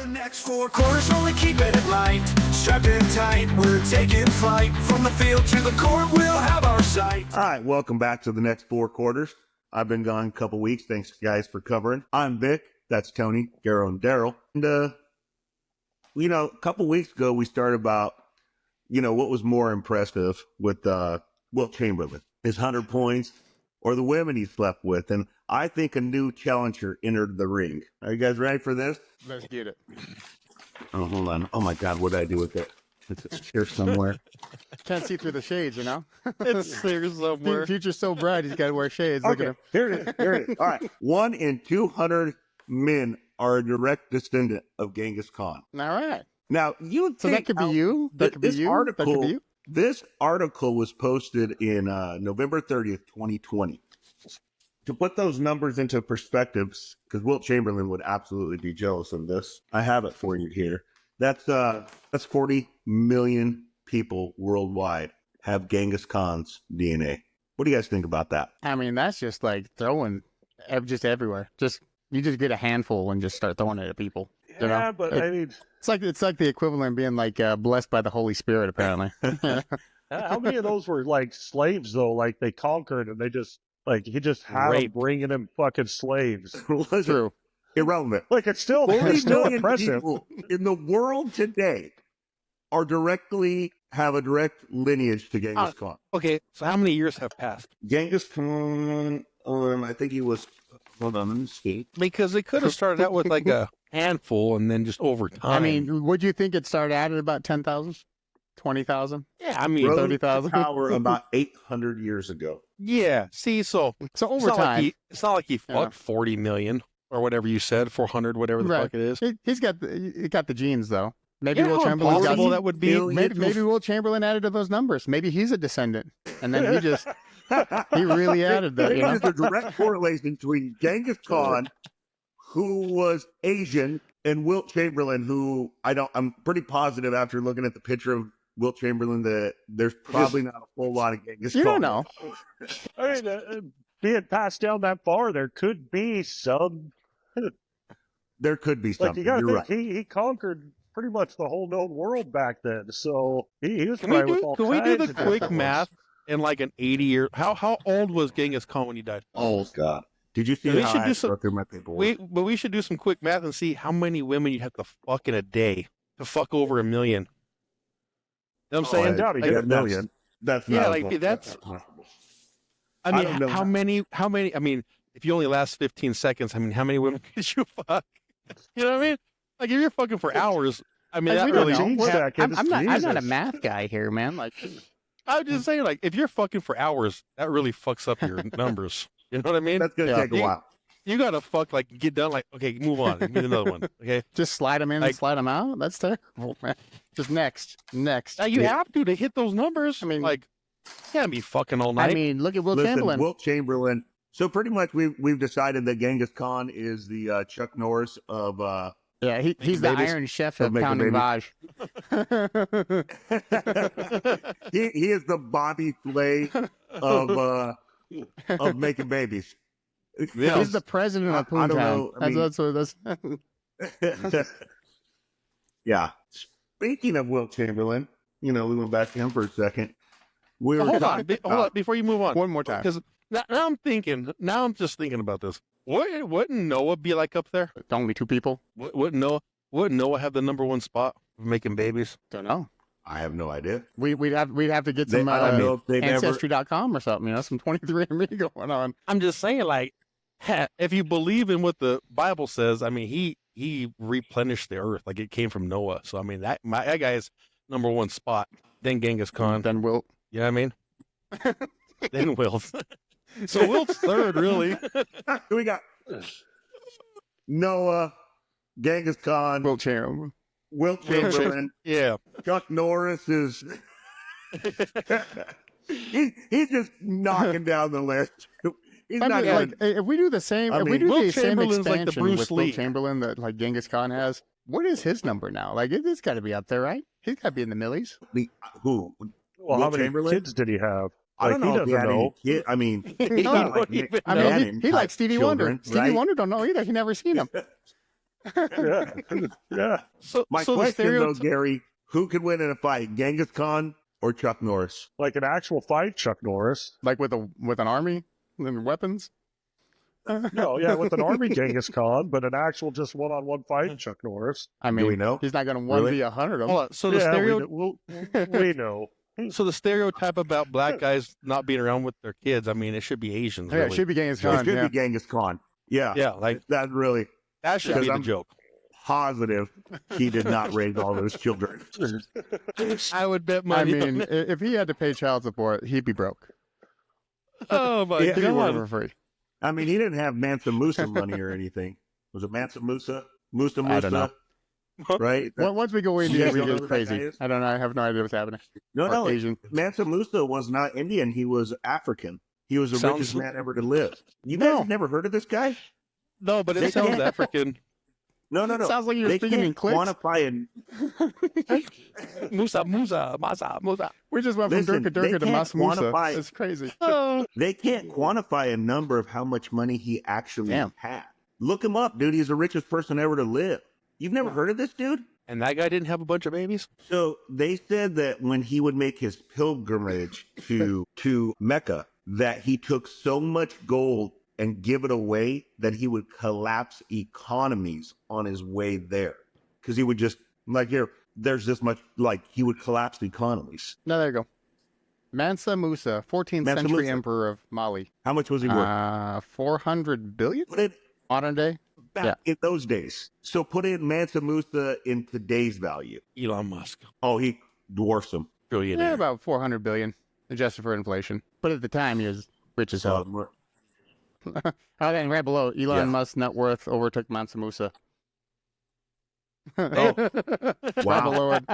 The next 4 quarters, only keep it light. Strapped in tight, we're taking flight. From the field to the court, we'll have our sight. All right, welcome back to the next 4 quarters. I've been gone a couple weeks. Thanks, guys, for covering. I'm Vic. That's Tony, Garrow, and Daryl. And, a couple weeks ago, we started about, what was more impressive with Wilt Chamberlain, his 100 points, or the women he slept with. And I think a new challenger entered the ring. Are you guys ready for this? Let's get it. Oh, hold on. Oh, my God, what did I do with it? It's here somewhere. Can't see through the shades, It's there somewhere. Future's so bright, he's got to wear shades. Look at him. Here it is. All right. 1 in 200 men are a direct descendant of Genghis Khan. All right. Now, you So that could be you? That could be you? That could be you? This article was posted in November 30th, 2020. To put those numbers into perspectives, because Wilt Chamberlain would absolutely be jealous of this, I have it for you here. That's 40 million people worldwide have Genghis Khan's DNA. What do you guys think about that? I mean, that's just like throwing just everywhere. You just get a handful and just start throwing it at people. Yeah, but I mean, it's like the equivalent of being like blessed by the Holy Spirit, apparently. how many of those were like slaves though? Like they conquered and they just he just had them bringing in fucking slaves. True. Irrelevant. Like it's still 40 million impressive. people in the world today have a direct lineage to Genghis Khan. Okay, so how many years have passed? Genghis Khan, I think he was, hold on, let me see. Because they could have started out with like a handful and then just over time. I mean, would you think it started out at about 10,000? 20,000? Yeah, I mean, 30,000? Power about 800 years ago. Yeah, see, so over time. It's not like he fought 40 million or whatever you said, 400, whatever the fuck it is. He got the genes, though. Maybe You know Wilt how Chamberlain impossible that would be? Maybe Wilt Chamberlain added to those numbers. Maybe he's a descendant, and then he really added that. There's a direct correlation between Genghis Khan, who was Asian, and Wilt Chamberlain, who I'm pretty positive after looking at the picture of Wilt Chamberlain that there's probably not a whole lot of Genghis Khan. You don't know. I mean, being passed down that far, there could be some. There could be something. Like you got to You're think right. he conquered pretty much the whole known world back then. So he was probably with all Can we do kinds the of quick different math in like an 80-year? How old was Genghis Khan when he died? Oh, God. Did you see We how should I do some- go through my paperwork? But we should do some quick math and see how many women you have to fuck in a day to fuck over 1 million. You know what I'm saying? I doubt he did a million. That's Yeah, not like, that's- not possible. I I mean, don't know. how many? I mean, if you only last 15 seconds, I mean, how many women could you fuck? You know what I mean? Like, if you're fucking for hours, I mean, Like, that we don't really. know. Jack, I'm not a Jesus. math guy here, man. Like, I'm just saying, like, if you're fucking for hours, that really fucks up your numbers. You know what I mean? That's going to Yeah. take a while. You gotta fuck, like, get done, like, okay, move on, get another one, okay? just slide them in and Like- slide them out. That's terrible, man. Just next. Now you have to hit those numbers. I mean- like, you can't be fucking all night. I mean, look at Wilt Listen, Chamberlain. Wilt Chamberlain. So pretty much we've decided that Genghis Khan is the Chuck Norris of Yeah, he's the babies. Iron Chef Of of making pounding babies. Vaj. he is the Bobby Flay of making babies. Yeah. He's the president of I don't Poontown. know. I mean- That's what it is. Yeah. Speaking of Wilt Chamberlain, we went back to him for a second. We were hold talking on, hold on, before you move on. One more time. Because now I'm just thinking about this. Wouldn't Noah be like up there? Only 2 people. Wouldn't Noah have the #1 spot for making babies? Don't know. I have no idea. We'd have to get some I don't know if they've ever. Ancestry.com or something. Some 23andMe going on. I'm just saying, like, if you believe in what the Bible says, I mean, he replenished the earth, like it came from Noah. So I mean, that guy is #1 spot. Then Genghis Khan. Then Wilt. You know what I mean? Then Wilt. So Wilt's third, really. We got Noah, Genghis Khan, Wilt Chamberlain. Wilt Chamberlain. Yeah. Chuck Norris is he's just knocking down the list. He's I not mean, even, like, if we do the same, I if we mean, do Wilt the same Chamberlain's like the expansion Bruce with Lee. Wilt Chamberlain that like Genghis Khan has, what is his number now? Like, it's got to be up there, right? He's got to be in the millies. who? Well, Will how many Chamberlain? kids did he have? I don't know he if he doesn't had any know. kid. I mean, He he's not don't like even Nick I know. mean, Cannon he type likes Stevie children, Wonder. Stevie right? Wonder don't know either. He never seen him. Yeah. Yeah. So, My so the question, though, stereotype. Gary, who could win in a fight, Genghis Khan or Chuck Norris? Like an actual fight, Chuck Norris. Like with an army and weapons. No, yeah, with an army Genghis Khan, but an actual just one-on-one fight, Chuck Norris. I Do mean, we know? he's not going to Really? 1v100 them. Hold on. So the Yeah, stereo. we know. So the stereotype about black guys not being around with their kids. I mean, it should be Asians. Yeah, Really. it should be Genghis It Khan. should Yeah. be Genghis Khan. Yeah. Yeah, like That really that should Because be the I'm- joke. positive he did not raise all those children. I would bet I money. mean, if he had to pay child support, he'd be broke. oh my Yeah. He'd be working god! for free. I mean, he didn't have Mansa Musa money or anything. Was it Mansa Musa? Musa Musa? I don't know. Right? Once we go Indian, guys we don't know get who that guy crazy. is? I don't know. I have no idea what's happening. No, Or no. Asian. Mansa Musa was not Indian. He was African. He was the Sounds- richest man ever to live. You guys No. have never heard of this guy? No, but They it sounds can't- African. No, no, no. Sounds like you're They speaking in can't clicks. quantify and Musa, Musa. We just went from Listen, Durka they Durka to can't Masa Musa. quantify- It's crazy. Oh, they can't quantify a number of how much money he actually Damn. had. Look him up, dude. He's the richest person ever to live. You've never heard of this dude? and that guy didn't have a bunch of babies. So they said that when he would make his pilgrimage to Mecca, that he took so much gold and give it away that he would collapse economies on his way there, because he would just there's this much, like, he would collapse economies. No, there you go. Mansa Musa, 14th Mansa century Musa. emperor of Mali. How much was he worth? 400 billion Put it modern day. back Yeah. in those days. So put in Mansa Musa in today's value. Elon Musk, Oh, he dwarfs him. Yeah, billionaire. about 400 billion, adjusted for inflation. But at the time, he was rich as hell. So, Oh, then right below, Elon Yeah. Musk's net worth overtook Mansa Musa. Oh. Right Wow. below it.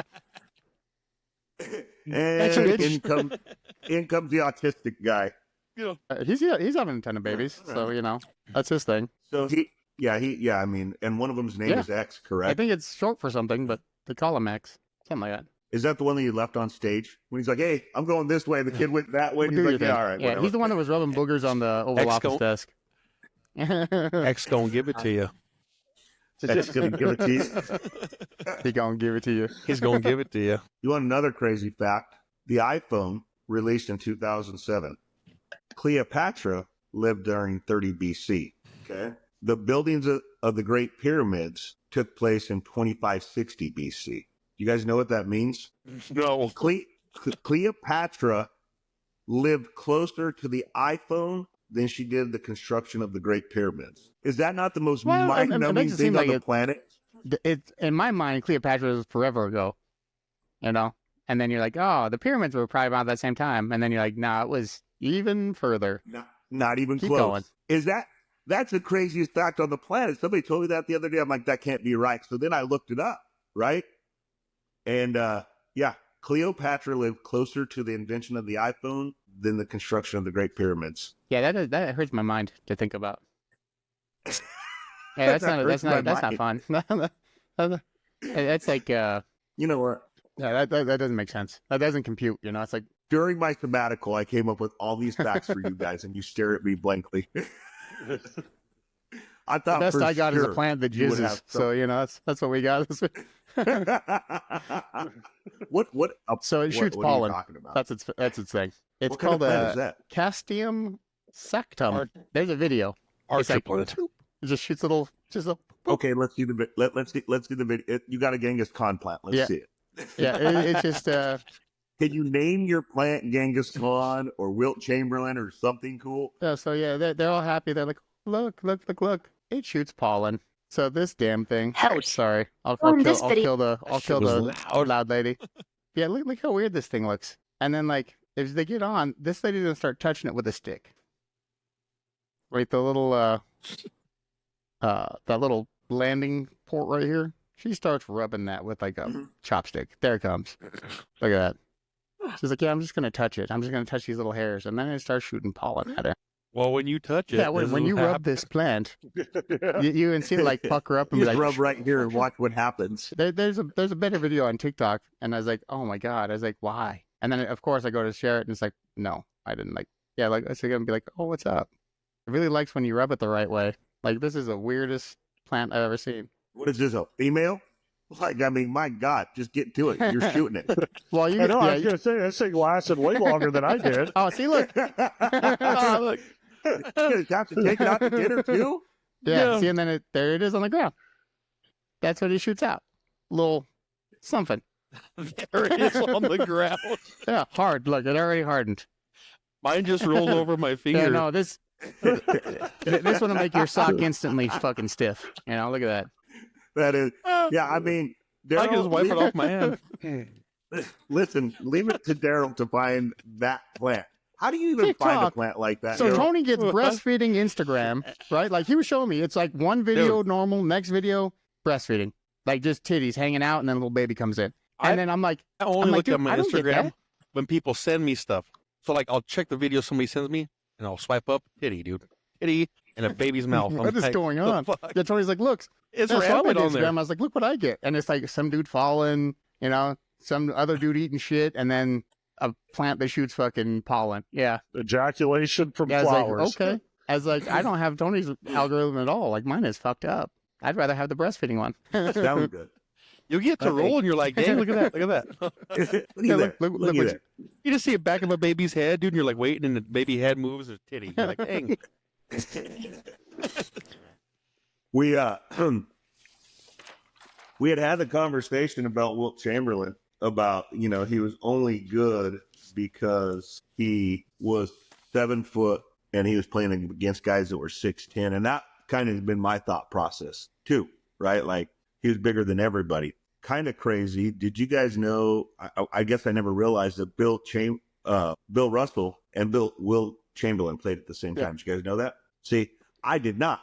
That's and rich. in comes the autistic guy. He's having a ton of babies, so you know that's his thing. So I mean, and one of them's name Yeah. is X, I correct? think it's short for something, but they call him X, something like that. Is that the one that you left on stage when he's like, "Hey, I'm going this way," the kid went that way, and Do he's your like, thing. "Yeah, all right, Yeah, whatever." he's the one that was rubbing boogers on the Oval Office X-Go. desk. X gonna give it to you. X gonna give it to you. He gonna give it to you. He's gonna give it to you. You want another crazy fact? The iPhone released in 2007. Cleopatra lived during 30 BC. Okay. The buildings of the Great Pyramids took place in 2560 BC. You guys know what that means? No. Cleopatra lived closer to the iPhone than she did the construction of the Great Pyramids. Is that not the most Well, it mind-numbing makes it thing seem on like the it- planet? It in my mind, Cleopatra was forever ago, you know. And then you're like, oh, the pyramids were probably about that same time. And then you're like, nah, it was even further. Not even Keep close. going. That's the craziest fact on the planet. Somebody told me that the other day. I'm like, that can't be right. So then I looked it up, right? And Cleopatra lived closer to the invention of the iPhone than the construction of the Great Pyramids. Yeah, that hurts my mind to think about. Yeah, that's not fun. That's like You know what? yeah, that doesn't make sense. That doesn't compute. You know, it's like During my sabbatical, I came up with all these facts for you guys, and you stare at me blankly. I the thought best for I got is a sure plant that you would jizzes. have So you know, that's what we got. what? So it shoots what are you pollen. talking about? That's its thing. It's What kind of called plant a is that? Castium sectum. There's a video. It's Archie like, plant. it just shoots little, just a Okay, let's do the let's do the video. You got a Genghis Khan plant. Let's Yeah. see it. yeah. It's just Can you name your plant Genghis Khan or Wilt Chamberlain or something cool? so yeah, they're all happy. They're like, look. It shoots pollen. So this damn thing. Ouch. Sorry, I'll On kill this video- the loud lady. Yeah, look how weird this thing looks. And then like if they get on, this lady's gonna start touching it with a stick. Right, the little that little landing port right here. She starts rubbing that with like a Mhm. chopstick. There it comes. Look at that. She's like, yeah, I'm just gonna touch it. I'm just gonna touch these little hairs, and then it starts shooting pollen at her. Well, when you touch it, Yeah, when you rub this plant, you can see it like pucker up and You be just like, rub right here and watch what happens. there's a better video on TikTok, and I was like, oh my god, I was like, why? And then of course I go to share it, and it's like, no, I didn't like. Yeah, like it's gonna be like, oh, what's up? It really likes when you rub it the right way. Like this is the weirdest plant I've ever seen. What is this, a female? Like, I mean, my God, just get to it. You're shooting it. Well, you I know. I yeah, was gonna say this thing lasted way longer than I did. oh, see, look. Oh, look. You have to take it out to dinner, too? Yeah, see, and then there it is on the ground. That's what he shoots out. Little something. There it is on the ground. Yeah, hard. Look, it already hardened. Mine just rolled over my finger. Yeah, no, this one will make your sock instantly fucking stiff. You know, look at that. That is, yeah, I mean, I can just wipe it off my hand. Listen, leave it to Daryl to find that plant. How do you even find a TikTok. plant like that? So Daryl? Tony gets breastfeeding Instagram, right? Like he was showing me. It's like one video normal, next video breastfeeding, like just titties hanging out, and then a little baby comes in. And then I'm like, I only look dude, at my I don't get Instagram that. when people send me stuff. So like I'll check the video somebody sends me and I'll swipe up titty, dude. Titty in a baby's mouth. I'm What is like, going the on? fuck? Yeah, Tony's like, look, It's so I rampant went to on there. Instagram. I was like, look what I get, and it's like some dude falling, you know, some other dude eating shit, and then a plant that shoots fucking pollen. Yeah, Ejaculation from yeah. I was flowers. like, okay. I was like, I don't have Tony's algorithm at all. Like mine is fucked up. I'd rather have the breastfeeding one. Sounds good. You get to roll and you're like, dang, look at that, look at that. Look at Yeah, that. look Look at what that. You just see a back of a baby's head, dude, and you're like waiting, and the baby head moves, there's titty. You're like, dang. We we had the conversation about Wilt Chamberlain about, you know, he was only good because he was 7 foot and he was playing against guys that were 6'10", and that kind of has been my thought process too, right? Like he was bigger than everybody. Kind of crazy. Did you guys know? I guess I never realized that Bill Russell and Wilt Chamberlain played at the same time. Did you guys know that? See, I did not.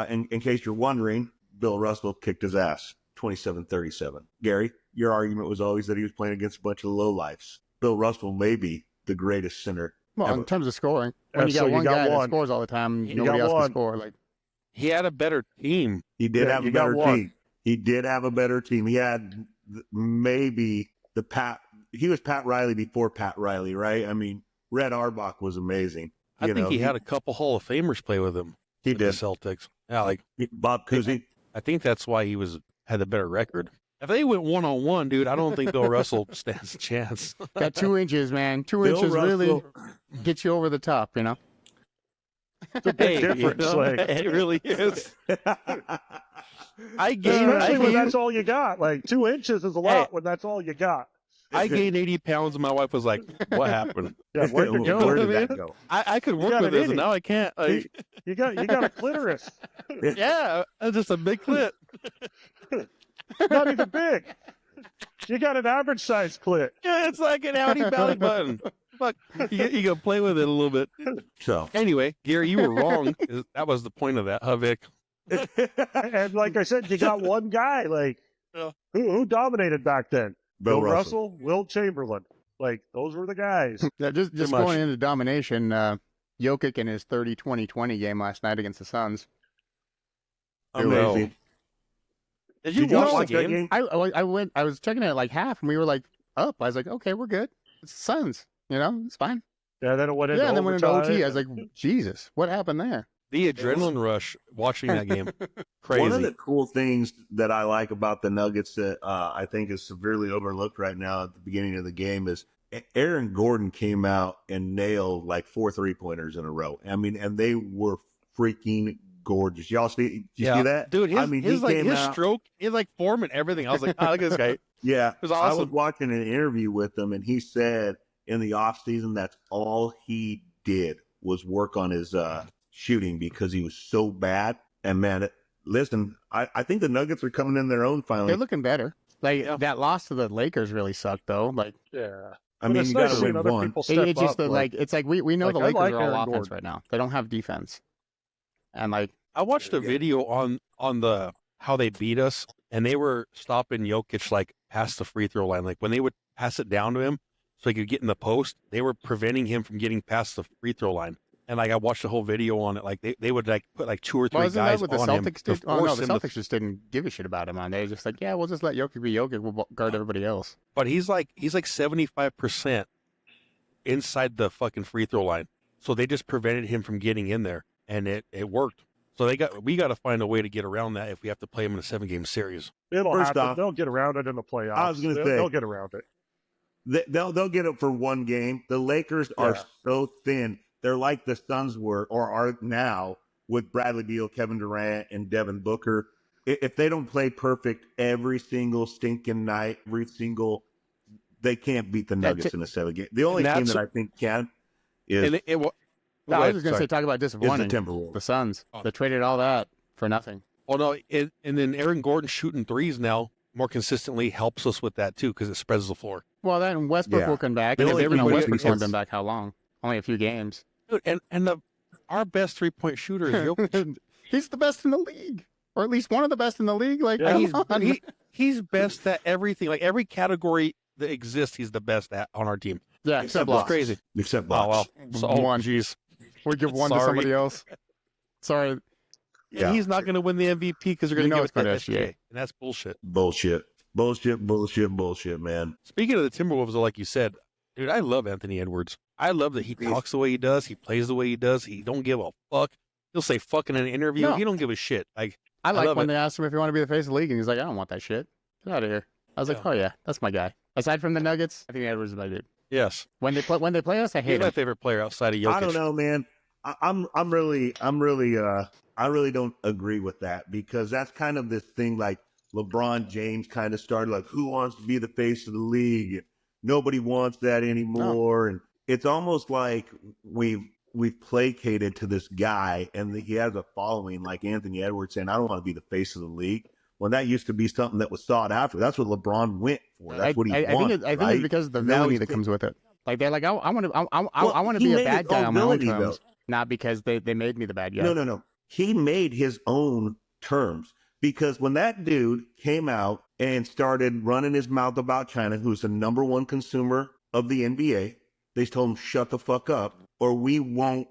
In case you're wondering, Bill Russell kicked his ass, 27-37. Gary, your argument was always that he was playing against a bunch of lowlifes. Bill Russell may be the greatest center Well, ever. in terms of scoring, when you So got one guy that one. scores all the time, You nobody got else one. can score. Like, He had a better team. He did Yeah, have a you got better one. team. He did have a better team. He had maybe he was Pat Riley before Pat Riley, right? I mean, Red Auerbach was amazing. I think he had a couple Hall of Famers play with him. He with did. the Celtics. Yeah, like Bob Cousy. I think that's why he had the better record. If they went 1-on-1, dude, I don't think Bill Russell stands a chance. got 2 inches, man. 2 Bill inches really Russell- gets you over the top, you know? It's a big difference. Like, it really is. I gained, especially when I that's all you got. Like 2 inches is a lot when that's all you got. gained 80 pounds, and my wife was like, "What happened?" Yeah, where'd it go? Where did that go? I could work got with an this, and itty. now I can't. Like, You got a clitoris. yeah, that's just a big clit. Not even big. You got an average size clit. Yeah, it's like an outie belly button. Fuck, you can play with it a little bit. So Anyway, Gary, you were wrong. That was the point of that, huh, Vic? And like I said, you got one guy. Like Yeah. who dominated back then? Bill Russell. Russell, Wilt Chamberlain. Like those were the guys. Yeah, just much. going into domination, Jokic in his 30-20-20 game last night against the Suns. Amazing. Did you Did y'all watch the watch that game? game? I was checking it at like half, and we were like up. I was like, okay, we're good. It's the Suns, you know, it's fine. Yeah, then it went into Yeah, and then went into overtime. OT. I was like, Jesus, what happened there? The adrenaline rush watching that game. Crazy. One of the cool things that I like about the Nuggets that I think is severely overlooked right now at the beginning of the game is Aaron Gordon came out and nailed like 4 3-pointers in a row. I mean, and they were freaking gorgeous. Y'all see? Did you see that? Dude, I mean, his came out. stroke, his like form and everything. I was like, oh, look at this guy. Yeah, was I was awesome. watching an interview with him, and he said in the off season that's all he did was work on his shooting because he was so bad. And man, listen, I think the Nuggets are coming in their own finally. They're looking better. Like Yeah. that loss to the Lakers really sucked though. Like Yeah. I But mean, it's you nice got to seeing win other one. people step it's just up. that like it's like we know like, the I Lakers like are all Aaron offense Gordon. right now. They don't have defense. And like I watched a video on the how they beat us, and they were stopping Jokic like past the free throw line. Like when they would pass it down to him so he could get in the post, they were preventing him from getting past the free throw line. And like I watched the whole video on it. Like they would like put like 2 or 3 wasn't that guys what the on him Celtics to did? Oh no, force the him to. Celtics just didn't give a shit about him. On they were just like, yeah, we'll just let Jokic be Jokic. We'll guard everybody else. But he's like 75% inside the fucking free throw line. So they just prevented him from getting in there, and it worked. So we got to find a way to get around that if we have to play them in a 7-game series. It'll First happen. off, They'll get around it in the playoffs. I was gonna say- they'll get around it. They'll get it for one game. The Lakers are Yeah. so thin. They're like the Suns were or are now with Bradley Beal, Kevin Durant, and Devin Booker. If they don't play perfect every single stinking night, they can't beat the Nuggets in a 7-game. The only team that I think can is And No, I was just going to say, talk about the disappointing. Timberwolves. The Suns. Oh. They traded all that for nothing. well, no, and then Aaron Gordon shooting threes now more consistently helps us with that too because it spreads the floor. Well, then Westbrook Yeah. will come back. The And only thing with Westbrook's only is- been back how long? Only a few games. Dude, and our best 3-point shooter is Jokic. He's the best in the league, or at least one of the best in the league. Like, Yeah. come on. He's best at everything. Like every category that exists, he's the best at on our team. yeah, Except except blocks. blocks. Crazy. Except Oh blocks. well. So, One. jeez. We give one to Sorry. somebody else. Sorry. Yeah. And he's not going to win the MVP because they're going You to know give it's it to gonna SGA, SGA. and that's bullshit. Bullshit, man. Speaking of the Timberwolves, like you said, dude, I love Anthony Edwards. I love that he talks the way he does. He plays the way he does. He don't give a fuck. He'll say fucking in an interview. No. He don't give a shit. Like I like love when it. they asked him if he wanted to be the face of the league, and he's like, I don't want that shit. Get out of here. I was like, Yeah. oh yeah, that's my guy. Aside from the Nuggets, I think Edwards is my dude. yes, When they play us, I he's hate my him. favorite player outside of Jokic. I don't know, man. I really don't agree with that because that's kind of this thing like LeBron James kind of started like, who wants to be the face of the league? And nobody wants that anymore. And it's almost like we've placated to this guy and he has a following like Anthony Edwards saying, I don't want to be the face of the league. When that used to be something that was sought after. That's what LeBron went for. That's what he wanted. I think right? it's because of the Now villainy he's that comes with it. Like they're like, I want to Well, be he a made bad his guy own on my own villainy, terms, though. not because they made me the bad guy. No. He made his own terms because when that dude came out and started running his mouth about China, who's the number one consumer of the NBA, they told him, shut the fuck up or we won't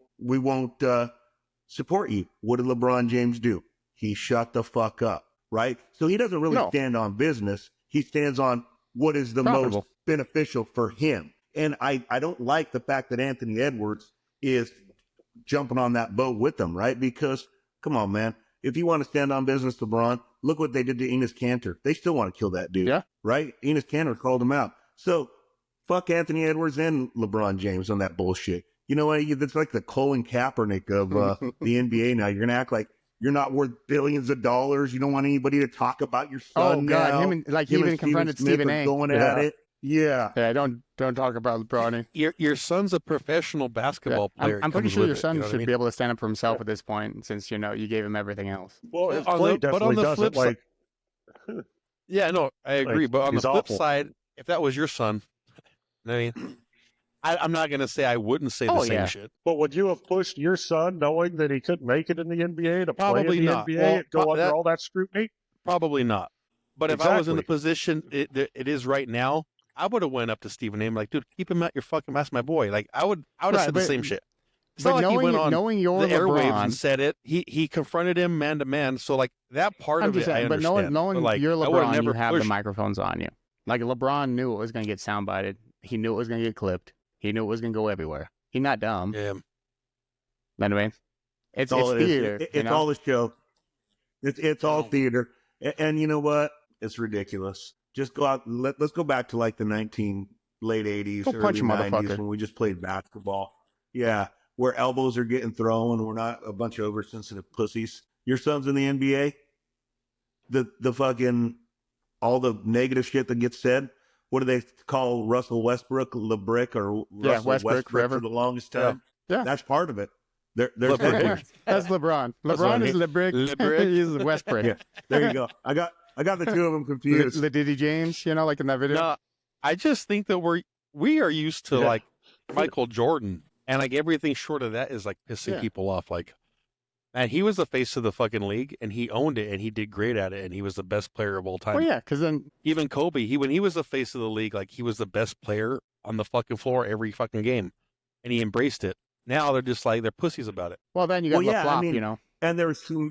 support you. What did LeBron James do? He shut the fuck up, right? So he doesn't really stand on business. He stands on what is the Profitable. most beneficial for him. And I don't like the fact that Anthony Edwards is jumping on that boat with them, right? Because, come on, man. If you want to stand on business, LeBron, look what they did to Enes Kanter. They still want to kill that dude, Yeah. right? Enes Kanter called him out. So, fuck Anthony Edwards and LeBron James on that bullshit. You know what? It's like the Colin Kaepernick of the NBA now. You're going to act like you're not worth billions of dollars. You don't want anybody to talk about your Oh son God, now. him and he Him even and confronted Smith Stephen are A. going at it. Yeah. Yeah, don't talk about LeBron. Your son's a professional basketball player. I'm pretty It sure comes your with it, son you know what should I mean? be able to stand up for himself at this point, since you gave him everything else. Well, his On play the- but on definitely the does flip it. Like, Yeah, no, I agree. Like, But on the he's flip awful. side, if that was your son, I mean, I'm not going to say I wouldn't say the Oh, same yeah. shit. but would you have pushed your son knowing that he couldn't make it in the NBA to play Probably in the not. NBA Well, and go under that- all that scrutiny? Probably not. But if I was in the Exactly. position it is right now, I would have went up to Stephen A. and like, dude, keep him out your fucking mouth, my boy. Like I would have Right, said the but- same shit. It's But not like he went on knowing you're the airwaves and LeBron, said it. He confronted him man to man. So like that part I'm of just it, I saying. But understand. knowing like, you're I would've LeBron, you never have the pushed- microphones on you. Like LeBron knew it was going to get soundbited. He knew it was going to get clipped. He knew it was going to go everywhere. He's not dumb. Yeah. You know what I mean? It's all it is. theater. It's all a show. It's all theater. And you know what? It's ridiculous. Just go out. Let's go back to like the late 80s, Go early punch a 90s motherfucker. when we just played basketball. Yeah, where elbows are getting thrown. We're not a bunch of oversensitive pussies. Your son's in the NBA. The fucking all the negative shit that gets said. What do they call Russell Westbrook, LeBrick, or Yeah, Russell Westbrook forever. for the longest time? Yeah. That's part of it. There's LeBrick. That's LeBron. That's LeBron right. is LeBrick. LeBrick. He's Westbrook. Yeah. There you go. I got the two of them confused. The Diddy James, like in that video. No, I just think that we are used to Yeah. like Michael Jordan, and like everything short of that is like pissing Yeah. people off. Like, and he was the face of the fucking league, and he owned it, and he did great at it, and he was the best player of all time. Well, yeah, because then Even Kobe, when he was the face of the league, like he was the best player on the fucking floor every fucking game, and he embraced it. Now they're just like they're pussies about it. you got Well, yeah, I LaFlop, mean,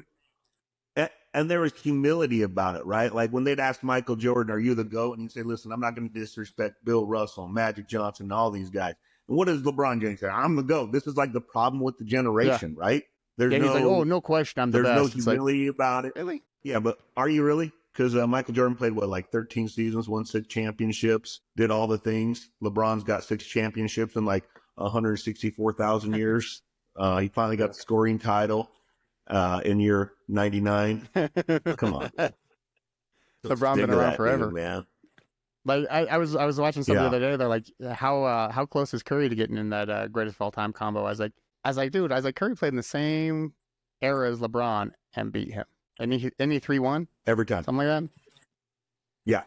and there was humility about it, right? Like when they'd ask Michael Jordan, "Are you the GOAT?" and he'd say, "Listen, I'm not going to disrespect Bill Russell, Magic Johnson, and all these guys." And what does LeBron James say? "I'm the GOAT." This is like the problem with the generation, right? There's Yeah, no, he's like, oh, no question, I'm the there's no best. It's like, humility about it. really? Yeah, but are you really? Because Michael Jordan played, what, like 13 seasons, won 6 championships, did all the things. LeBron's got 6 championships in like 164,000 years. He finally got the scoring title in year 99. Come on. LeBron Stick been to around that forever. dude, man. Like I was watching something Yeah. the other day. They're like, how close is Curry to getting in that greatest of all time combo? I was like, dude, Curry played in the same era as LeBron and beat him. And he 3-1, Every time. something like that. Yeah.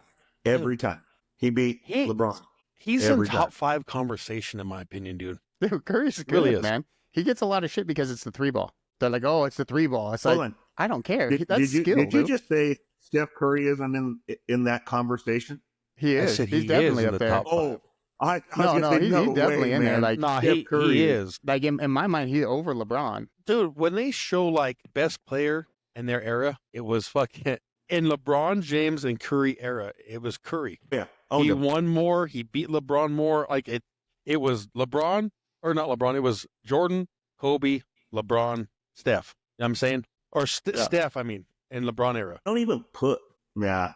Every time. He beat LeBron. He's Every in top time. 5 conversation, in my opinion, dude. Dude, Curry's good, Really is. man. He gets a lot of shit because it's the 3-ball. They're like, oh, it's the 3-ball. It's Hold like, on. I don't care. Did, That's did you, skill, did you dude. just say Steph Curry isn't in that conversation? He I is. said He's he definitely is up in the there. top 5. I was No, gonna say, he's definitely way, in there. man. Like, Nah, Steph he Curry is. like in my mind, he's over LeBron. Dude, when they show like best player in their era, it was fucking in LeBron James and Curry era. It was Curry. Yeah. He won more. He beat LeBron more. Like it was LeBron or not LeBron. It was Jordan, Kobe, LeBron, Steph. You know what I'm saying? Or Yeah. Steph, I mean, in LeBron era. Don't even put. Yeah.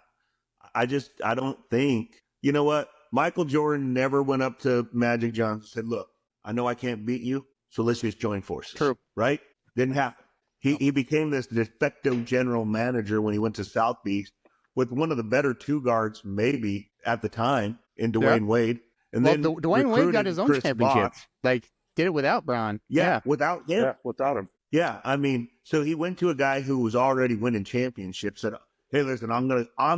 I don't think. You know what? Michael Jordan never went up to Magic Johnson and said, look, I know I can't beat you, so let's just join forces. True. Right? Didn't happen. He became this de facto general manager when he went to South Beach with one of the better 2 guards, maybe at the time, in Dwayne Wade. And Well, then Dwayne Wade got his own Chris championship. Bosh. Like, did it without Bron. Yeah, without him. Yeah, without him. Yeah, I mean, so he went to a guy who was already winning championships. Said, "Hey, listen, I'm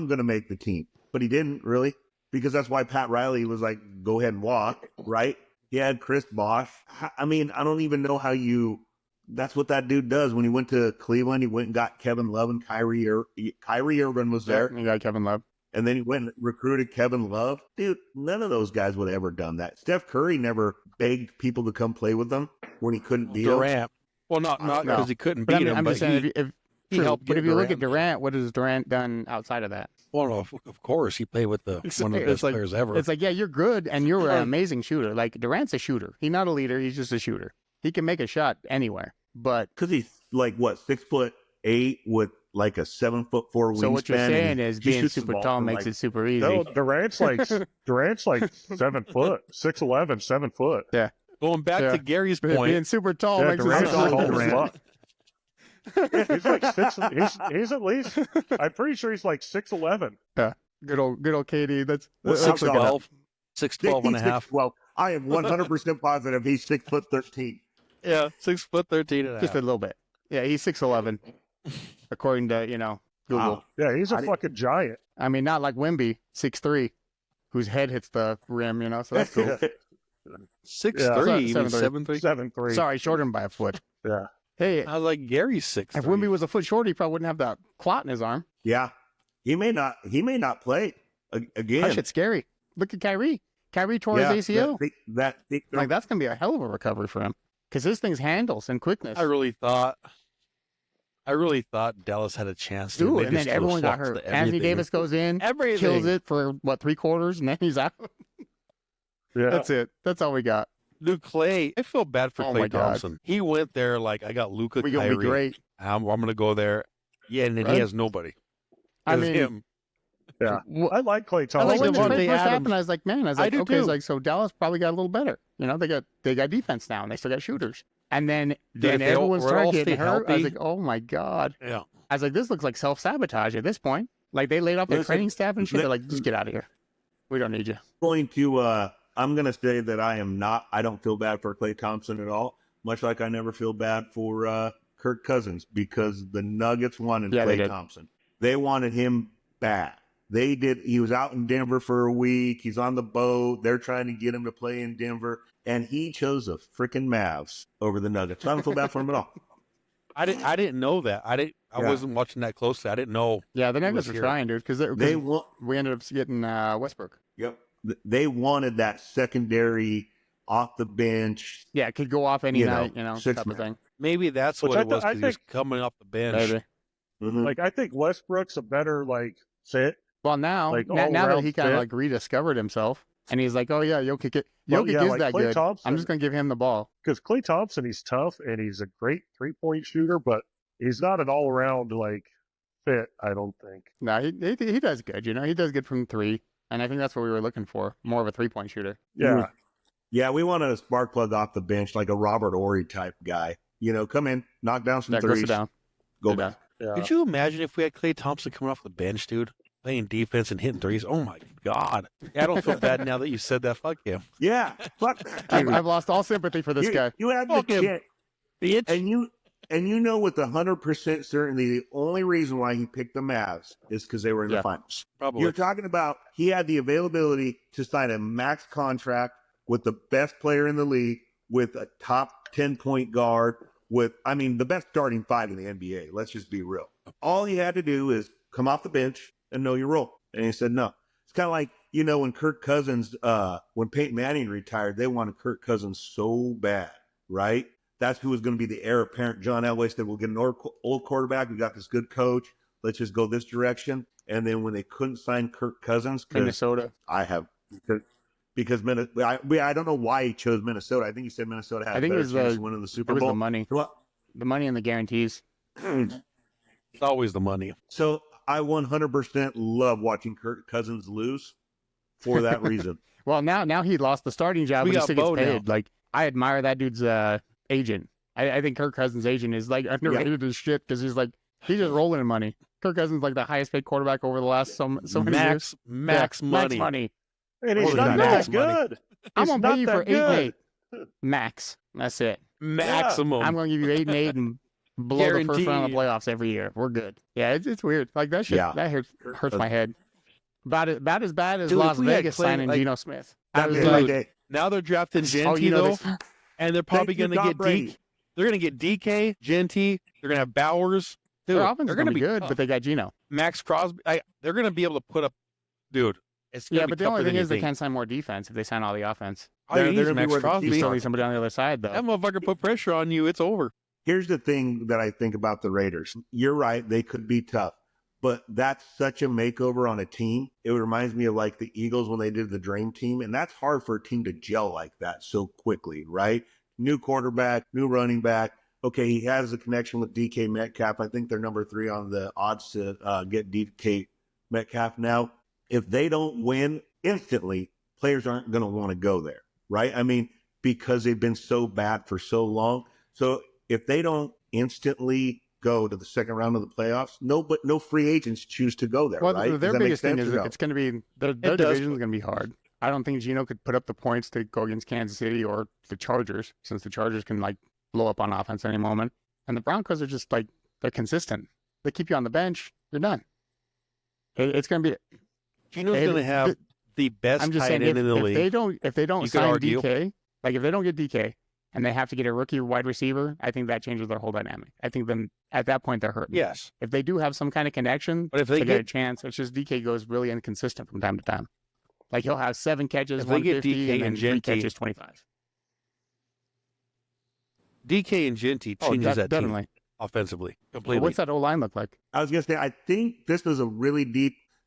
gonna make the team," but he didn't really, because that's why Pat Riley was like, "Go ahead and walk." Right? He had Chris Bosh. I mean, I don't even know how you. That's what that dude does. When he went to Cleveland, he went and got Kevin Love and Kyrie Irving was there, You got Kevin Love. and then he went and recruited Kevin Love. Dude, none of those guys would have ever done that. Steph Curry never begged people to come play with them when he couldn't beat them. Durant. Well, not No. because he couldn't But beat him, I'm but just saying, he true, helped but get if you look Durant. at Durant, what has Durant done outside of that? Well, no, of course, he played with one of the It's best like- players ever. It's like, yeah, you're good and you're an amazing shooter. Like, Durant's a shooter. He's not a leader. He's just a shooter. He can make a shot anywhere. But Because he's like what 6'8" with like a 7'4" wingspan. so what you're saying and is he being shoots the super ball tall from, makes like, it super easy. No, Durant's like 7 foot, 6'11", 7 foot. Going back Yeah. to Gary's Being point, super tall Yeah, makes Durant's it super tall easy. as fuck. He's like 6. He's at least. I'm pretty sure he's like 6'11". Good old KD. That's What's that's a good- 6'12", 6'12 and a half. Well, I am 100% positive he's 6'13". Yeah, 6'13" and a just a half. little bit. Yeah, he's 6'11", according to Google. Wow. Yeah, he's a I didn't- fucking giant. I mean, not like Wemby, 6'3", whose head hits the rim. So that's cool. 6'3", Yeah. you mean 7'3"? 7'3". Sorry, shorter him by a foot. Yeah. Hey, I was like, Gary's 6'3". if Wemby was a foot shorter, he probably wouldn't have that clot in his arm. Yeah, he may not play again. That shit's scary. Look at Kyrie. Kyrie tore Yeah, his ACL. that That's gonna be a hell of a recovery for him because his thing's handles and quickness. I really thought Dallas had a chance to. Dude, They and then just threw everyone got flops hurt. to Anthony everything. Davis goes in, Everything. kills it for 3/4, and then he's out. Yeah. That's it. That's all we got. Dude, Clay, I feel bad for Oh Clay my God. Thompson. He went there like, I got Luka, We're gonna Kyrie. be great. I'm going to go there. Yeah, and then Right? he has nobody. I It's mean, him. Yeah. wh- I like Klay I Thompson. like when the Devontae trade first Adams. happened. I was like, man, I do okay, too. it's like so Dallas probably got a little better. They got defense now, and they still got shooters. And then if they all- everyone were started all getting stay hurt. I was healthy- like, oh my god. Yeah. I was like, this looks like self-sabotage at this point. Like they laid off their Listen, training staff and shit. let- They're like, just get out of here. We don't need you. going to I'm going to say that I don't feel bad for Klay Thompson at all, much like I never feel bad for Kirk Cousins, because the Nuggets wanted Yeah, they Klay did. Thompson. They wanted him bad. They did. He was out in Denver for a week. He's on the boat. They're trying to get him to play in Denver, and he chose the freaking Mavs over the Nuggets. So I don't feel bad for him at all. I didn't know that. I Yeah. wasn't watching that closely. I didn't know. Yeah, the Nuggets was were here. trying, dude, because They want. we ended up getting Westbrook. Yep. They wanted that secondary off the bench. Yeah, it could go off any You know, night, six type of man. thing. Maybe that's Which what I it was, I because he was think- coming off the bench. Maybe. Mhm. Like, I think Westbrook's a better, like, fit. Well, now Like, now that all-around he kind of fit. like rediscovered himself, And he's like, oh, yeah, Jokic is like that Klay good. Thompson, I'm just going to give him the ball. because Klay Thompson, he's tough and he's a great 3-point shooter, but he's not an all around like fit. I don't think. No, he does good. He does good from 3. And I think that's what we were looking for. More of a 3-point shooter. Yeah, Yeah, we wanted a spark plug off the bench, like a Robert Ory type guy. Come in, knock down some Go threes, sit down. go Sit back. down. yeah. Could you imagine if we had Klay Thompson coming off the bench, dude, playing defense and hitting threes? Oh my God! Yeah, I don't feel bad now that you said that. Fuck him. Yeah, fuck that dude. I've lost all sympathy for this guy. You have the Fuck him. kid, Bitch. and you know with 100% certainty the only reason why he picked the Mavs is because they were in the Yeah. finals. Probably. You're talking about he had the availability to sign a max contract with the best player in the league, with a top 10 point guard, with the best starting 5 in the NBA. Let's just be real. All he had to do is come off the bench and know your role. And he said no. It's kind of like, when Kirk Cousins, when Peyton Manning retired, they wanted Kirk Cousins so bad, right? That's who was going to be the heir apparent. John Elway said, we'll get an old quarterback. We got this good coach. Let's just go this direction. And then when they couldn't sign Kirk Cousins, Minnesota. because I don't know why he chose Minnesota. I think he said Minnesota had a better chance of winning the Super It was Bowl. the money. What? The money and the guarantees. It's always the money. So I 100% love watching Kirk Cousins lose for that reason. Well, now he lost the starting job, We but he got still gets Bo paid. Like, I admire that dude's agent. I think Kirk Cousins' agent is like underrated as shit because he's just rolling in money. Kirk Cousins like the highest paid quarterback over the last so many years. Max money. Max money. And he's What not was that that? good. I'm He's gonna pay you not for that 8 and good. 8. Max. That's it. Maximum. I'm gonna give you 8 and 8 and blow the first round of the Guaranteed. playoffs every year. We're good. Yeah, it's weird. Like that shit. Yeah. That hurts my head. About as bad as Dude, if Las we had Vegas Klay, signing like, Geno Smith. That'd was be like, my day. Now they're drafting oh, Genty, though, this. and they're probably Thank you, going to Tom get Brady. They're going to get DK, Genty. They're going to have Bowers. Dude, Their offense they're is gonna be good, tough. but they got Geno. Max Crosby. They're going to be able to put up. Dude, it's gonna Yeah, be but the only tougher thing than is they you think. can't sign more defense if they sign all the offense. All you They're need is gonna be Max where the You Crosby. Chiefs still are. need somebody on the other side though. That motherfucker put pressure on you. It's over. Here's the thing that I think about the Raiders. You're right. They could be tough, but that's such a makeover on a team. It reminds me of like the Eagles when they did the Dream Team. And that's hard for a team to gel like that so quickly, right? New quarterback, new running back. Okay, he has a connection with DK Metcalf. I think they're number 3 on the odds to get DK Metcalf. Now, if they don't win instantly, players aren't going to want to go there, right? Because they've been so bad for so long. So if they don't instantly go to the second round of the playoffs, no free agents choose to go there, Well, right? Does their that make biggest thing sense is or no? it's going to be their does. division is going to be hard. I don't think Geno could put up the points to go against Kansas City or the Chargers, since the Chargers can like blow up on offense any moment. And the Broncos are just like they're consistent. They keep you on the bench, you're done. It's going to be. Geno's Hey, going to have the best I'm just tight saying end if in the league. they don't You could sign argue. DK, like if they don't get DK and they have to get a rookie wide receiver, I think that changes their whole dynamic. I think then at that point they're hurt. Yes, If they do have some kind of connection, but if they they get a get chance. It's just DK goes really inconsistent from time to time. Like he'll have 7 catches, If they get 150, DK and then and 3 Genty- catches, 25. DK and Genty Oh, changes that team definitely. offensively But completely. what's that O line look like? I was going to say, I think this was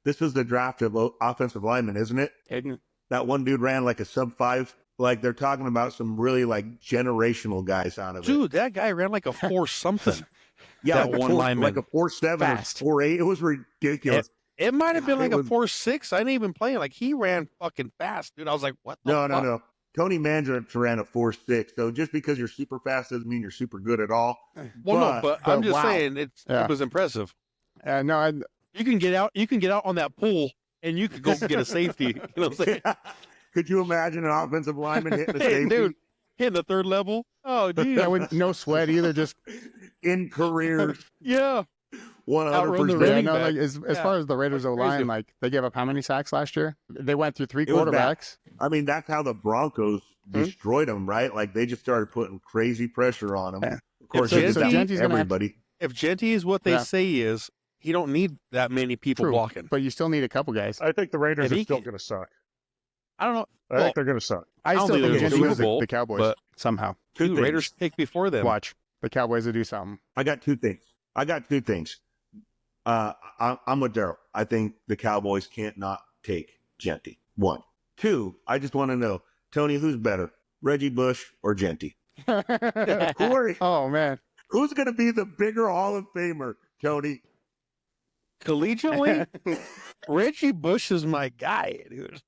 this was the draft of offensive linemen, isn't it? Aiden? That one dude ran like a sub-5. Like they're talking about some really like generational guys out of it. Dude, that guy ran like a 4 something. Yeah, that like one lineman. like a 4.7 Fast. or 4.8. It was ridiculous. It might have been like It a was- 4.6. I didn't even play it. Like he ran fucking fast, dude. I was like, what the fuck? No. Tony Mandarich ran a 4.6. So just because you're super fast doesn't mean you're super good at all. Well, but I'm just wow. saying it Yeah. was impressive. No, You can get out on that pool and you could go get a safety. You know what I'm saying? Could you imagine an offensive lineman hitting a Hey, safety dude, hitting the 3rd level. Oh, geez. yeah, with no sweat either. Just in careers? Yeah. Outrun the 100%. running no, back. like as Yeah. far as the Raiders O Crazy. line, like they gave up how many sacks last year? They went through 3 It was bad. quarterbacks. I mean, that's how the Broncos destroyed them, right? Like they just started putting crazy pressure on them. Yeah. Of course, So they did that Genty's with gonna have- everybody. If Genty is what they Yeah. say he is, he don't need that many people True, blocking. but you still need a couple guys. I think the Raiders If are he still can- going to suck. I don't know. I Well, think they're going to suck. I don't still think think they're Genty gonna wins Super Bowl, the Cowboys but- somehow. Two Dude, things. Raiders pick before them. Watch the Cowboys will do something. I got two things. I'm with Daryl. I think the Cowboys can't not take Genty. 1. 2, I just want to know, Tony, who's better, Reggie Bush or Genty? Corey, Oh man. who's going to be the bigger Hall of Famer, Tony? Collegiately, Reggie Bush is my guy, dude.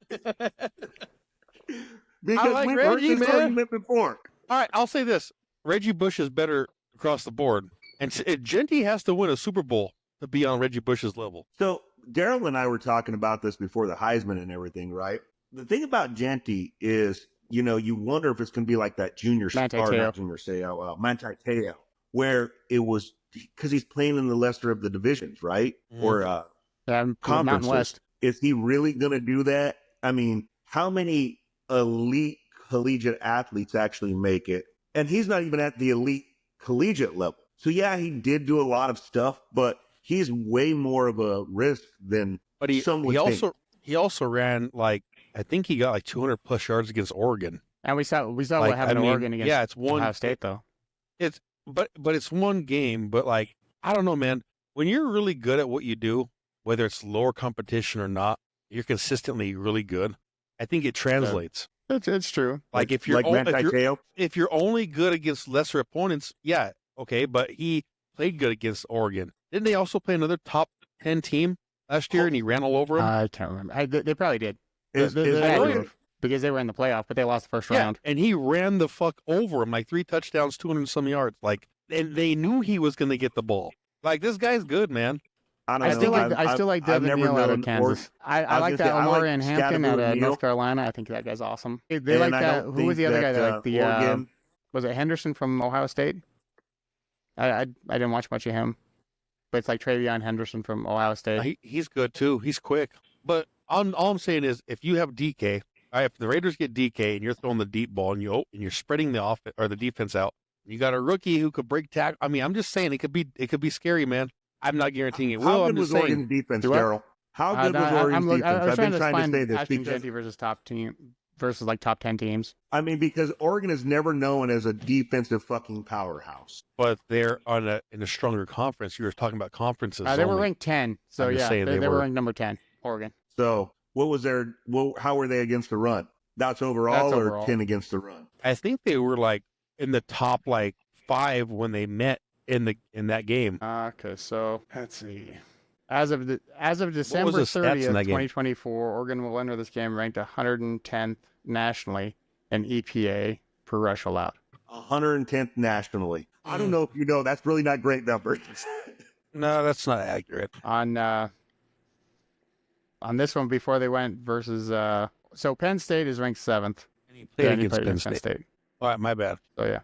Because like we've heard Reggie, this man. argument before. All right, I'll say this: Reggie Bush is better across the board, and Genty has to win a Super Bowl to be on Reggie Bush's level. So Daryl and I were talking about this before the Heisman and everything, right? The thing about Genty is, you know, you wonder if it's going to be like that Manti Manti Te'o, where it was because he's playing in the lesser of the divisions, right? Mhm. Or Yeah, Mountain conferences. West. Is he really going to do that? I mean, how many elite collegiate athletes actually make it? And he's not even at the elite collegiate level. So yeah, he did do a lot of stuff, but he's way more of a risk than But he some would think. he also ran like I think he got like 200 plus yards against Oregon. And we saw Like, what happened I to mean, Oregon against yeah, it's one. Ohio State though. But it's one game. But like I don't know, man. When you're really good at what you do, whether it's lower competition or not, you're consistently really good. I think it translates. It's true. Like if you're like Manti Te'o. if you're only good against lesser opponents, yeah, okay. But he played good against Oregon. Didn't they also play another top 10 team last year, and he ran all over them? I can't remember. They probably did. Is They that had know to it. have, because they were in the playoff, but they lost the first Yeah, round. and he ran the fuck over him, like 3 touchdowns, 200 some yards. Like, and they knew he was going to get the ball. Like, this guy's good, man. I don't I know. still like I've Devin never Neal out of known Kansas. I was like gonna that say, I like Omarion Hampton out of Scattergood Neal. North Carolina. I think that guy's awesome. They And like I that. don't Who was the think other guy? that, They like the Oregon. was it Henderson from Ohio State? I didn't watch much of him, but it's like Travion Henderson from Ohio State. He's good, too. He's quick. But all I'm saying is, if you have DK, all right, if the Raiders get DK and you're throwing the deep ball and you're spreading the offense or the defense out, you got a rookie who could break tackle. I mean, I'm just saying it could be scary, man. I'm not guaranteeing it will. How I'm good just was saying. Oregon's defense, Do I? Daryl? How good was Oregon's defense? I was I've been trying to find say this Ashton because Genty versus top team versus like top 10 teams. I mean, because Oregon is never known as a defensive fucking powerhouse. But they're in a stronger conference. You were talking about conferences. They were only. ranked 10, so I'm just yeah, saying they they were were- ranked number 10. Oregon. So what was their? How were they against the run? That's overall, That's or overall. 10 against the run? I think they were like in the top like 5 when they met in that game. Okay, so let's see. As of December the stats 30th, in that game? 2024, Oregon will enter this game ranked 110th nationally in EPA per rush allowed. 110th nationally. I don't know if you know. That's really not great numbers. No, that's not accurate. On this one before they went versus so Penn State is ranked 7th. And he played and he against played Penn State. All right, my bad. So yeah.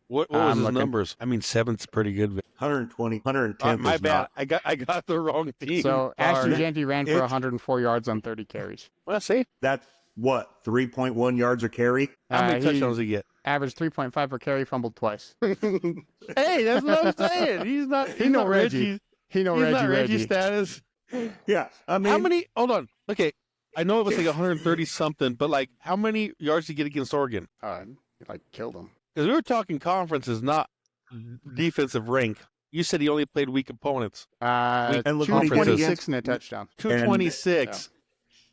What was I'm his looking. numbers? I mean, 7th's pretty good. 120, 110th. My is bad. not. I got the wrong team. So Ashton Sorry. Genty ran for It's- 104 yards on 30 carries. Well, see, That's what 3.1 yards a carry. how many He touchdowns did he get? averaged 3.5 per carry, fumbled twice. Hey, that's what I'm saying. He's not. He know Reggie. He know He's not Reggie. Reggie status. Yeah, I mean, How many? Hold on. Okay, I know it was like 130 something, but like, how many yards did he get against Oregon? He like killed him. Because we were talking conferences, not defensive rank. You said he only played weak opponents. And look what he did 226 against- and a touchdown. 226.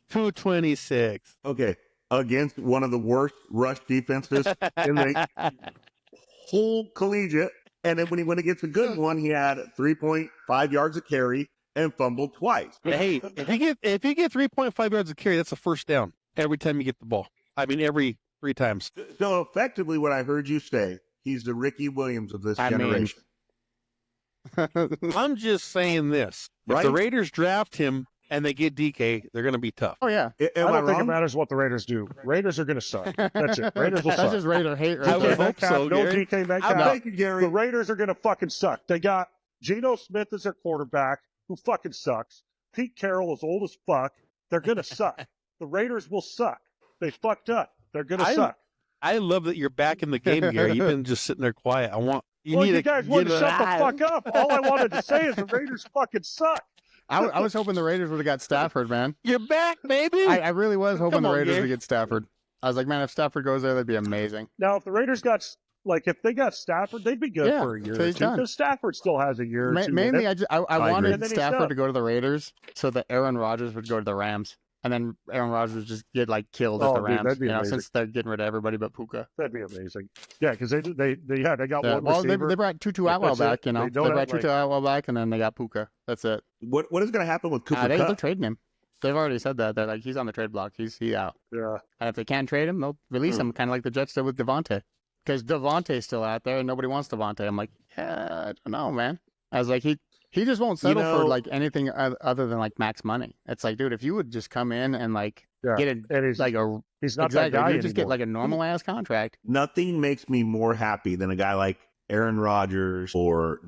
226. okay, against one of the worst rush defenses in the whole collegiate. And then when he went against a good one, he had 3.5 yards a carry and fumbled twice. Hey, if you get 3.5 yards of carry, that's a first down every time you get the ball. I mean, every 3 times. So effectively, what I heard you say, he's the Ricky Williams of this I mean, generation. I'm just saying this. If Right? the Raiders draft him and they get DK, they're going to be tough. Oh yeah, Am I I don't think it wrong? matters what the Raiders do. Raiders are going to suck. That's it. Raiders will that's suck. just Raider hate I right would there. hope so, no Gary. DK Metcalf. Thank you, Gary. The Raiders are going to fucking suck. They got Geno Smith as their quarterback, who fucking sucks. Pete Carroll is old as fuck. They're going to suck. The Raiders will suck. They fucked up. They're going to suck. I love that you're back in the game, Gary. You've been just sitting there quiet. You Well, need you to guys want to get shut the fuck up. All I wanted to say is the Raiders fucking suck. I was hoping the Raiders would have got Stafford, man. You're back, baby. I really was hoping Come the on, Raiders Gary. would get Stafford. I was like, man, if Stafford goes there, that'd be amazing. Now, if the Raiders got, like, if they got Stafford, they'd be good Yeah, for a year so or he's two. done. Because Stafford still has a year or two. in Mainly, it. I agree. wanted And then he's Stafford done. to go to the Raiders so that Aaron Rodgers would go to the Rams, and then Aaron Rodgers just get like killed at Oh, the dude, Rams. that'd be You know, amazing. since they're getting rid of everybody but Puka. That'd be amazing. Yeah, because they got Yeah, one well, they receiver. brought Tutu Atwell That's it. back. You know, They they don't brought have, Tutu Atwell back, and then they got Puka. That's it. What is going to happen with Cooper They're Kupp? trading him. They've already said that. They're like, he's on the trade block. He's out. Yeah. And if they can't trade him, they'll release him, kind of like the Jets did with Devontae. Because Devontae's still out there, and nobody wants Devontae. I'm like, yeah, I don't know, man. I was like, he just won't settle for like anything other than like max money. It's like, dude, if you would just come in and like get it, And he's like a he's not exactly, that guy you just get anymore. like a normal ass contract. Nothing makes me more happy than a guy like Aaron Rodgers or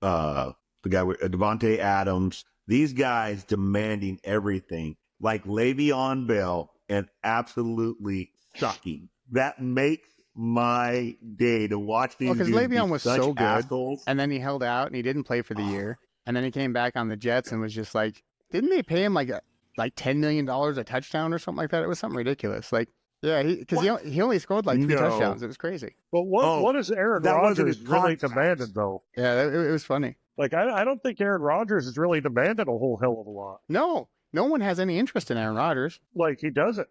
the guy with Devontae Adams. These guys demanding everything, like Le'Veon Bell, and absolutely shocking. That makes my day to watch these Well, because dudes Le'Veon be was such so good, assholes. and then he held out and he didn't play for the year, and then he came back on the Jets and was just like, didn't they pay him like $10 million a touchdown or something like that? It was something ridiculous. Like, yeah, because he only scored like 3 No. touchdowns. It was crazy. But what is Aaron that wasn't Rodgers his really contract. demanded though? Yeah, it was funny. Like I don't think Aaron Rodgers is really demanded a whole hell of a lot. No one has any interest in Aaron Rodgers. Like he doesn't.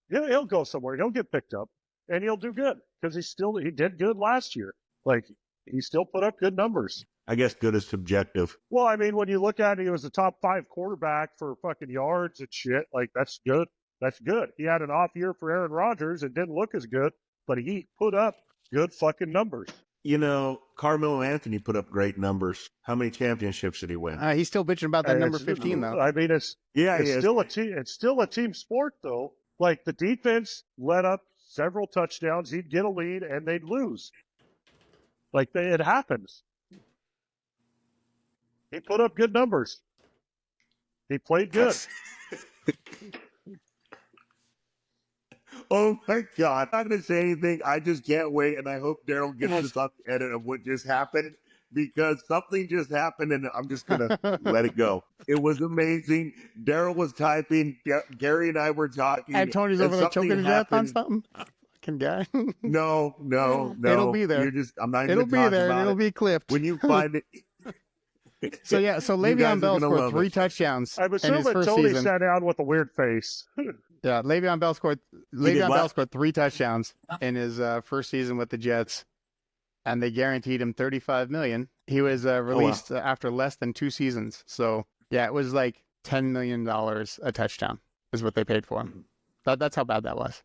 Yeah, he'll go somewhere. He'll get picked up, and he'll do good because he did good last year. Like he still put up good numbers. I guess good is subjective. Well, I mean, when you look at it, he was a top 5 quarterback for fucking yards and shit. Like that's good. That's good. He had an off year for Aaron Rodgers. It didn't look as good, but he put up good fucking numbers. You know, Carmelo Anthony put up great numbers. How many championships did he win? He's still bitching about that And number it's- 15 though. I mean, it's still a team. It's still a team sport, though. Like the defense let up several touchdowns. He'd get a lead and they'd lose. Like it happens. He put up good numbers. He played good. Oh my God. I'm not going to say anything. I just can't wait. And I hope Daryl gets this on the edit of what just happened because something just happened and I'm just going to let it go. It was amazing. Daryl was typing. Gary and I were talking. And Tony's over there something choking to death on happened. something. Fucking guy. No. It'll be there. I'm not even It'll gonna be talk there. And about it'll it. be clipped. When you find it. So You guys Le'Veon are Bell gonna scored love 3 it. touchdowns I'm in his assuming first Tony season. sat down with a weird face. Yeah, Le'Veon Bell scored. did Le'Veon what? Bell scored 3 touchdowns in his first season with the Jets, and they guaranteed him $35 million. He was released after less than 2 seasons. So yeah, it was like $10 million a touchdown is what they paid for him. That's how bad that was.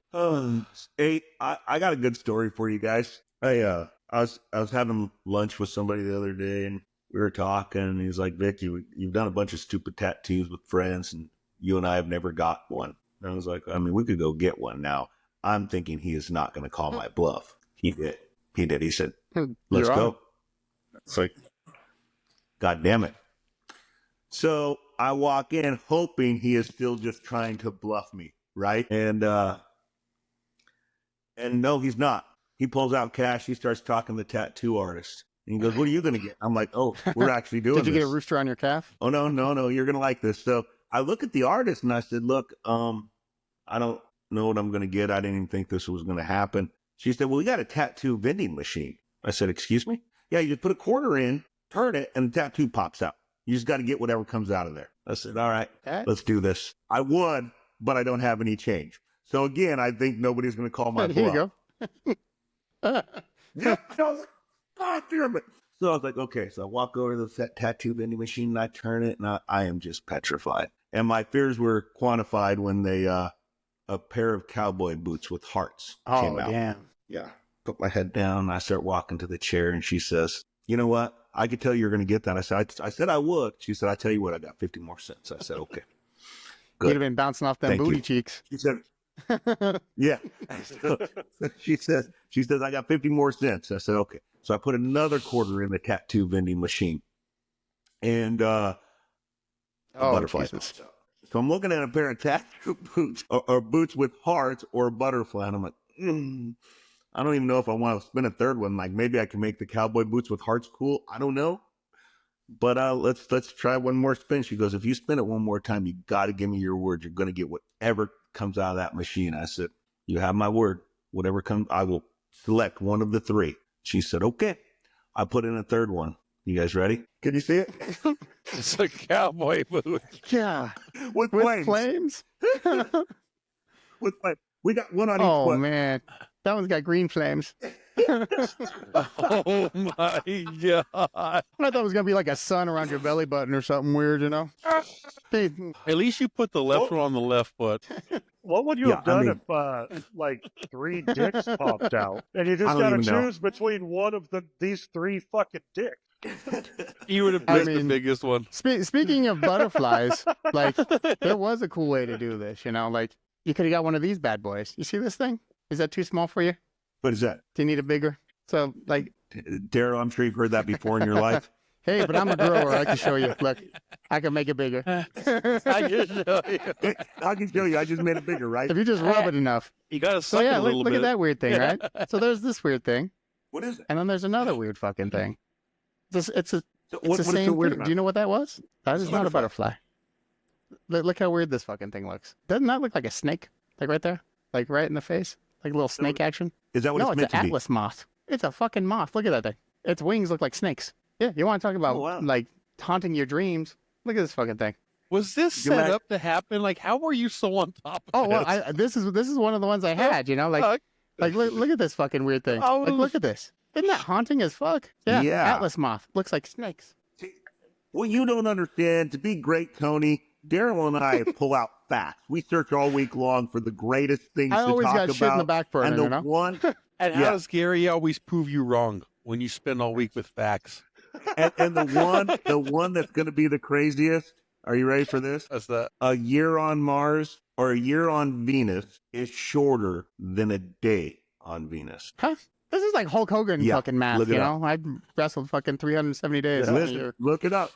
Hey, I got a good story for you guys. I was having lunch with somebody the other day, and we were talking, and he's like, "Vic, you've done a bunch of stupid tattoos with friends, and you and I have never got one." And I was like, "I mean, we could go get one now." I'm thinking he is not going to call my bluff. He did. He said, "Let's You're on. go." It's like, God damn it. So I walk in hoping he is still just trying to bluff me, right? And no, he's not. He pulls out cash. He starts talking to the tattoo artist. And he goes, "What are you going to get?" I'm like, "Oh, we're actually doing Did you this." get a rooster on your calf? "Oh, no, you're going to like this." So I look at the artist and I said, "Look, I don't know what I'm going to get. I didn't even think this was going to happen." She said, "Well, we got a tattoo vending machine." I said, "Excuse me?" "Yeah, you just put a quarter in, turn it, and the tattoo pops out. You just got to get whatever comes out of there." I said, "All right, let's do this." I won, but I don't have any change. So again, I think nobody's going to call my Here you bluff. go. Yeah, I was like, God damn it. So I was like, okay. So I walk over to the tattoo vending machine and I turn it, and I am just petrified. And my fears were quantified when a pair of cowboy boots with hearts came out. Damn. Yeah. Put my head down. I start walking to the chair, and she says, "You know what? I could tell you're going to get that." I said I would. She said, "I tell you what, I got 50 more cents." I said, "Okay." Good. You'd have been bouncing off them Thank booty you. cheeks. She said, "Yeah." She says, "I got 50 more cents." I said, "Okay." So I put another quarter in the tattoo vending machine, and a butterfly. Jesus. So I'm looking at a pair of tattoo boots, or boots with hearts, or a butterfly, and I'm like, I don't even know if I want to spin a third one. Like maybe I can make the cowboy boots with hearts cool. I don't know, but let's try one more spin. She goes, "If you spin it one more time, you got to give me your word. You're gonna get whatever comes out of that machine." I said, "You have my word. Whatever comes, I will select one of the 3. She said, "Okay." I put in a third one. You guys ready? Can you see it? It's a cowboy boot. Yeah. With With flames. flames? With flames. We got one on each Oh, foot. man. That one's got green flames. Oh my god! I thought it was going to be like a sun around your belly button or something weird, you know? Hey, At least you put the left one on the left foot. What would you Yeah, have done I if, like, 3 dicks popped out, and you I just don't got to even know. choose between one of these 3 fucking dicks? You would have I picked the mean- biggest one. speaking of butterflies, like, there was a cool way to do this, you know? Like, you could have got one of these bad boys. You see this thing? Is that too small for you? What is that? Do you need a bigger? So, like, Daryl, I'm sure you've heard that before in your life. hey, but I'm a grower. I can show you. Look, I can make it bigger. I can show you. I can show you. I just made it bigger, right? If you just rub it enough. You gotta So suck yeah, it a little look bit. at that weird thing, right? So there's this weird thing, What is it? and then there's another weird fucking thing. It's the So same so weird thing. about Do you know what that was? That It's is a not a butterfly. butterfly. Look how weird this fucking thing looks. Doesn't that look like a snake? Like right there? Like right in the face? Like a little snake action? Is that what No, it's it's meant an to be? atlas moth. It's a fucking moth. Look at that thing. Its wings look like snakes. Yeah, you want to talk about Oh, wow. like haunting your dreams? Look at this fucking thing. Was this You're set right. up to happen? Like, how were you so on top of Oh well, this? this is one of the ones I had. You know, like look at this fucking weird thing. Oh. Like look at this. Isn't that haunting as fuck? Yeah, Yeah. atlas moth looks like snakes. What you don't understand, to be great, Tony, Daryl and I pull out facts. We search all week long for the greatest things I to always talk got about. shit in the back burner, and the you know. one, And how Yeah. does Gary always prove you wrong when you spend all week with facts? and the one that's going to be the craziest. Are you ready for this? That's that. A year on Mars or a year on Venus is shorter than a day on Venus. Huh? This is like Hulk Hogan Yeah, fucking math, look it you up. know? I wrestled fucking 370 days. in a Listen, year. look it up.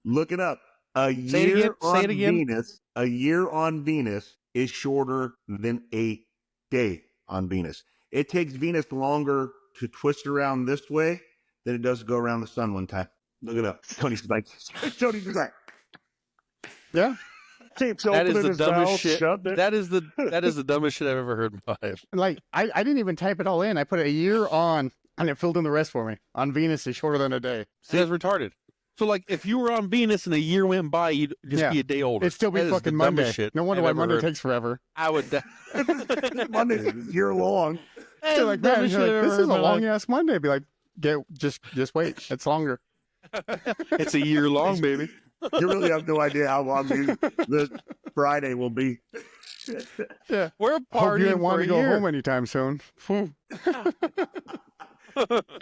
Look it up. A Say it year again, say on it again. Venus. A year on Venus is shorter than a day on Venus. It takes Venus longer to twist around this way than it does to go around the sun one time. Look it up. Tony's like, Tony's like, Yeah. Keeps That is opening the his dumbest mouth, shit. shutting it. That is the dumbest shit I've ever heard in my life. Like I didn't even type it all in. I put a year on and it filled in the rest for me. On Venus is shorter than a day. See, that's retarded. So, like, if you were on Venus and a year went by, you'd just Yeah. be a day older. It'd still be That is the fucking dumbest Monday. shit No wonder I've why ever Monday heard. takes forever. I would. Monday's a year long. Hey, You're like, man, you're like, this is a long ass Monday. Be like, just wait. It's longer. It's a year long, baby. You really have no idea how long this Friday will be. Yeah. We're Hope you partying didn't for want a to go year. home anytime soon. Phew.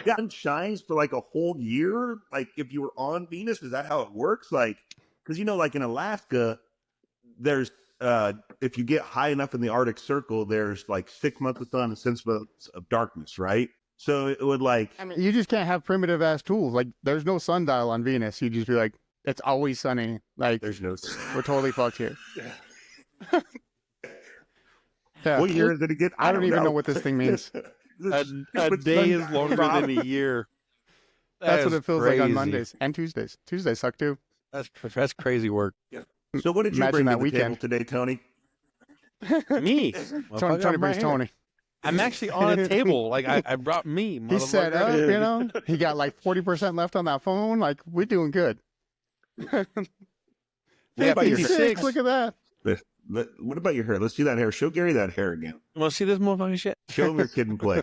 Yeah, and shines for like a whole year. Like if you were on Venus, is that how it works? Like, because you know, like in Alaska, there's if you get high enough in the Arctic Circle, there's like 6 months of sun and 6 months of darkness, right? So it would like, I mean, you just can't have primitive ass tools. Like, there's no sundial on Venus. You just be like, it's always sunny. Like, there's no. we're totally fucked here. Yeah. What year is it again? I don't even know what this thing means. A day is longer than a year. That's what is it feels like on crazy. Mondays and Tuesdays. Tuesdays suck too. That's crazy work. So what did you Imagine bring to that the weekend. table today, Tony? Me. Tony Motherfucker, I'm right brings here. Tony. I'm actually on a table. Like I brought me. He set motherfucker. up, you know. He got like 40% left on that phone. Like, we're doing good. Yeah, about your 56. Look at that. What about your hair? Let's see that hair. Show Gary that hair again. You want to see this motherfucking shit? Show him your kid and play.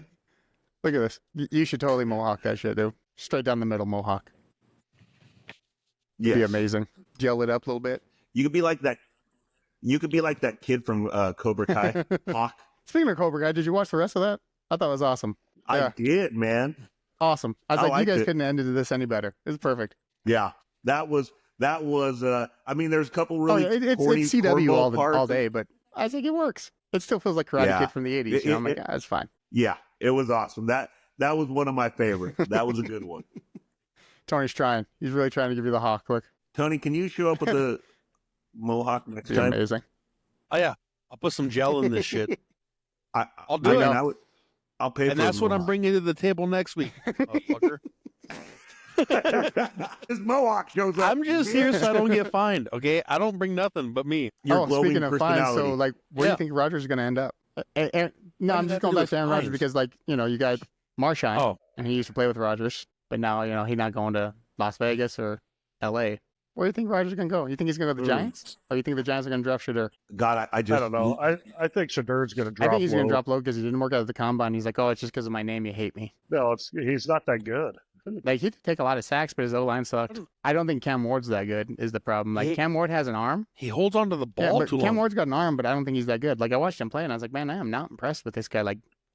Look at this. You should totally mohawk that shit, dude. Straight down the middle mohawk. Yeah, Be amazing. Gel it up a little bit. you could be like that. You could be like that kid from Cobra Kai. Hawk. Speaking of Cobra Kai, did you watch the rest of that? I thought it was awesome. Yeah. I did, man. Awesome. I was I like, you liked guys it. couldn't have ended this any better. It was perfect. Yeah, that was. I mean, there's a couple really it's corny CW cornball parts. all day, but I think it works. It still feels like Karate Yeah. Kid from the 80s. You know, I'm like, it's fine. Yeah, it was awesome. That was one of my favorites. That was a good one. Tony's trying. He's really trying to give you the hawk look. Tony, can you show up with the mohawk next It's time? amazing. Oh yeah, I'll put some gel in this shit, I'll do I it. mean, I'll pay and for that's the what I'm mohawk. bringing to the table next week, motherfucker. His mohawk shows up. I'm just here so I don't get fined. Okay, I don't bring nothing but me. Your glowing Speaking of fines, personality. so like, where do Yeah. you think Rogers is going to end up? No, What I'm does that just going do back with to Aaron Rodgers fines? because, like, you know, you got Marshawn, Oh, and he used to play with Rogers. but now, he's not going to Las Vegas or L.A. Where do you think Rodgers going to go? You think he's going to go to the Giants? Or you think the Giants are going to draft Shedeur? God, I I just don't know. I think Shedur's going to drop. I think he's going to low. drop low because he didn't work out at the combine. He's like, oh, it's just because of my name. You hate me. No, he's not that good. Like, he did take a lot of sacks, but his O-line sucked. I don't think Cam Ward's that good is the problem. Like, Cam Ward has an arm. He holds onto the ball but too Cam long. Ward's got an arm, but I don't think he's that good. Like, I watched him play, and I was like, man, I am not impressed with this guy,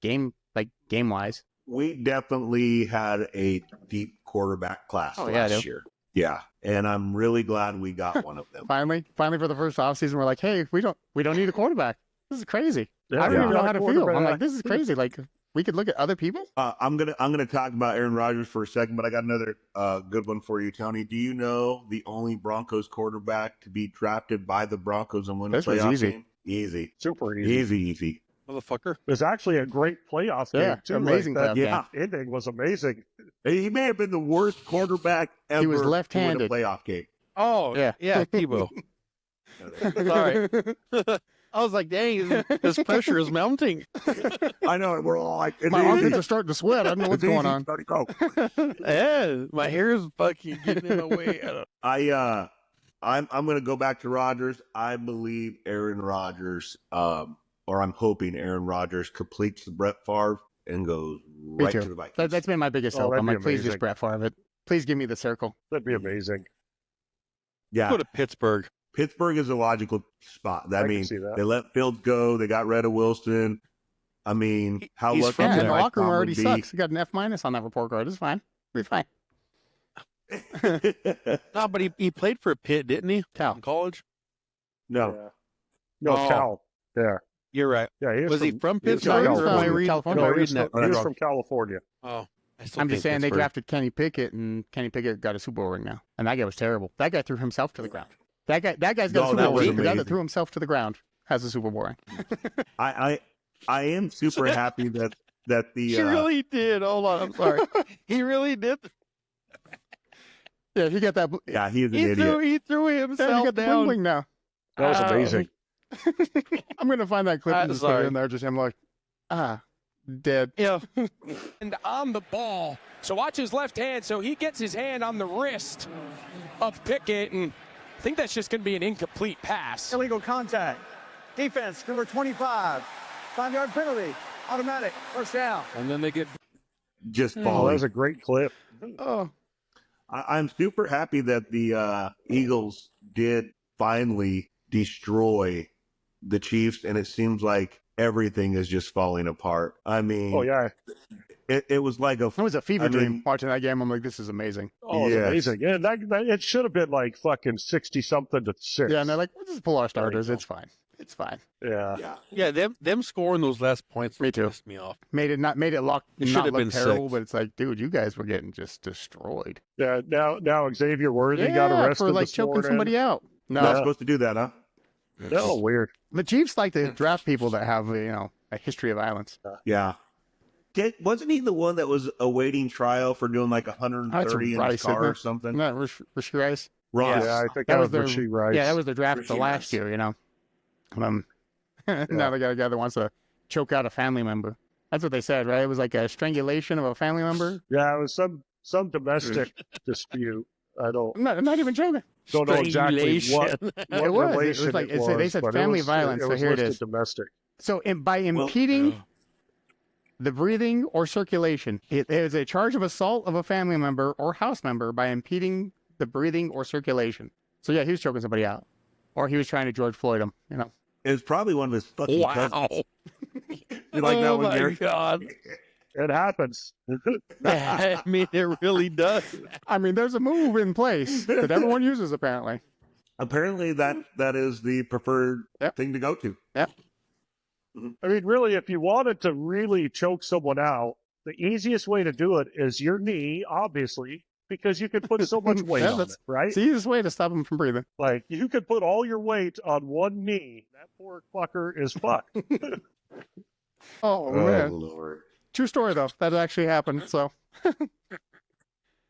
game-wise. we definitely had a deep quarterback class last year. Yeah, and I'm really glad we got one of them. Finally, for the first offseason, we're like, hey, we don't need a quarterback. This is crazy. Yeah, I don't even know how to feel. I'm quarterback. like, this is crazy. Like, we could look at other people. I'm gonna talk about Aaron Rodgers for a second, but I got another good one for you, Tony. Do you know the only Broncos quarterback to be drafted by the Broncos and win a This was playoff easy. game? Easy, Super easy. easy. Motherfucker. It was actually a great playoff Yeah, game too. amazing Like, playoff that game. ending was amazing. He may have been the worst quarterback ever. He was to left-handed. win a playoff game. Oh, Yeah. yeah, Tebow. Sorry. I was like, dang, his pressure is mounting. I know. We're all like, it's My easy. armpits are starting to sweat. I don't know what's It's going easy. on. Buddy, go. Yeah, my hair is fucking getting in the way. I'm gonna go back to Rodgers. I believe Aaron Rodgers, or I'm hoping Aaron Rodgers completes the Brett Favre and goes right too. to the Vikings. That's been my biggest Oh, hope. that'd I'm be like, please amazing. just Brett Favre it. Please give me the circle. That'd be amazing. Yeah, Go to Pittsburgh. Pittsburgh is a logical spot. I I can mean, see that. they let Fields go. They got rid of Wilson. I mean, how He's lucky from Yeah, could and the Mike locker room already Tomlin be? sucks. He got an F- on that report card. It's fine. We're fine. No, but he played for Pitt, didn't he? Cal. In college? No, Yeah. No, Oh. Cal. Yeah. You're right. Yeah. Was he from he was Pittsburgh? from No, or am I California. reading- California. am I No, he was reading that from, he was wrong? from California. Oh, I still I'm think just saying they Pittsburgh. drafted Kenny Pickett, and Kenny Pickett got a Super Bowl ring now. And that guy was terrible. That guy through himself to the ground. That guy's got No, a Super that Bowl was ring. The guy amazing. that threw himself to the ground has a Super Bowl ring. I am super happy that the He really did. Hold on, I'm sorry. He really did. Yeah, he got that. yeah, he is an He idiot. threw Yeah, he himself got the down. wing now. That was amazing. I'm gonna find that clip and just put it sorry. in there. Just him like, dead. Yeah. And on the ball. So watch his left hand. So he gets his hand on the wrist of Pickett, and I think that's just going to be an incomplete pass. Illegal contact. Defense, number 25. 5-yard penalty. Automatic. First down. And then they get Just Oh, that falling. was a great clip. Oh, I'm super happy that the Eagles did finally destroy the Chiefs, and it seems like everything is just falling apart. I mean, Oh, yeah. it was like a it was a fever I mean- dream watching that game. I'm like, this is amazing. Oh, it was Yes. amazing. Yeah, it should have been like fucking 60-something to 6. Yeah, and they're like, we'll just pull our starters. It's fine. It's fine. Yeah. Yeah, them scoring those last points Me too. pissed me off. Made it look It should not have look been terrible, 6. but it's like, dude, you guys were getting just destroyed. Yeah. Now Xavier Worthy got arrested for like this choking morning. somebody out. not No, supposed to do that, huh? No, weird. the Chiefs like to draft people that have a history of violence. Yeah. Wasn't he the one that was awaiting trial for doing like 130 in Rice, his car isn't or it? something? Isn't that Rish Rice? Ross. Yeah, I think That that was was their Rasheed Rice. Yeah, that was their draft the Rasheed last Rice. year. Now they got a guy that wants to choke out a family member. That's what they said, right? It was like a strangulation of a family member. Yeah, it was some domestic dispute. I I'm not even joking. don't know exactly what It was. It was relation like- it was. they said but family it was, violence, It so was here it listed is. domestic. So by impeding the breathing or circulation, there's a charge of assault of a family member or house member by impeding the breathing or circulation. So yeah, he was choking somebody out, or he was trying to George Floyd him. It was probably one of his fucking cousins. Wow. You like that Oh one, my Gary? God. It happens. I mean, it really does. I mean, there's a move in place that everyone uses apparently. Apparently, that is the preferred Yep. thing to go to. I mean, really, if you wanted to really choke someone out, the easiest way to do it is your knee, obviously, because you could put so much weight Yeah, on it, that's- right? It's the easiest way to stop him from breathing. Like, you could put all your weight on one knee. That poor fucker is fucked. Oh man, Lord. true story though. That actually happened. So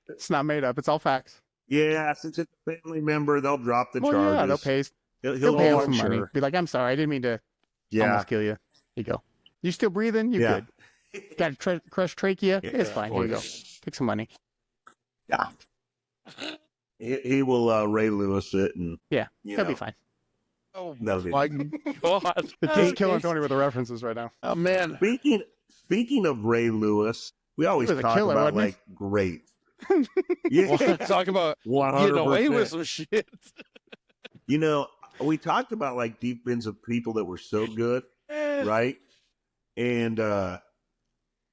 it's not made up. It's all facts. Yeah, since it's a family member, they'll drop the Well, charges. yeah, they'll pay. He'll They'll pay him I'm some money. sure. Be like, I'm sorry, I didn't mean to Yeah, almost kill you. Here you go. You still breathing? You Yeah. good? Got a crushed trachea? Yeah. It's fine. Here you go. Take some money. Yeah. He will Ray Lewis it, and Yeah, you he'll know, be fine. Oh that'll be my God! He's killing Tony with the references right now. Oh man! Speaking of Ray Lewis, we always was a talk killer, about wasn't he? like great. Yeah, Talk about getting away 100%. with some shit. You know, we talked about like defensive people that were so good, right? And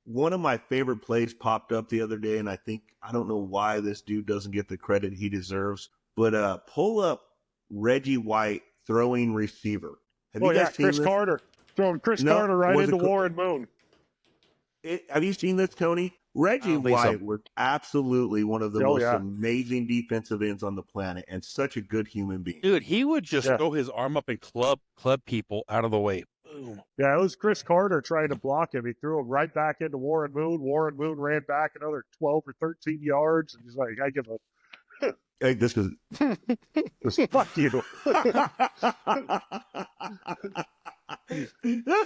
one of my favorite plays popped up the other day, and I don't know why this dude doesn't get the credit he deserves, but pull up Reggie White throwing receiver. Have you guys seen Chris this? Carter. Throwing Chris No, Carter right was it into Warren Moon. Have you seen this, Tony? Reggie don't think so. White was absolutely one of the Oh, most yeah. amazing defensive ends on the planet, and such a good human being. Dude, he would just Yeah. throw his arm up and club people out of the way. Boom. Yeah, it was Chris Carter trying to block him. He threw him right back into Warren Moon. Warren Moon ran back another 12 or 13 yards. And he's like, I give up. Hey, this is Fuck you.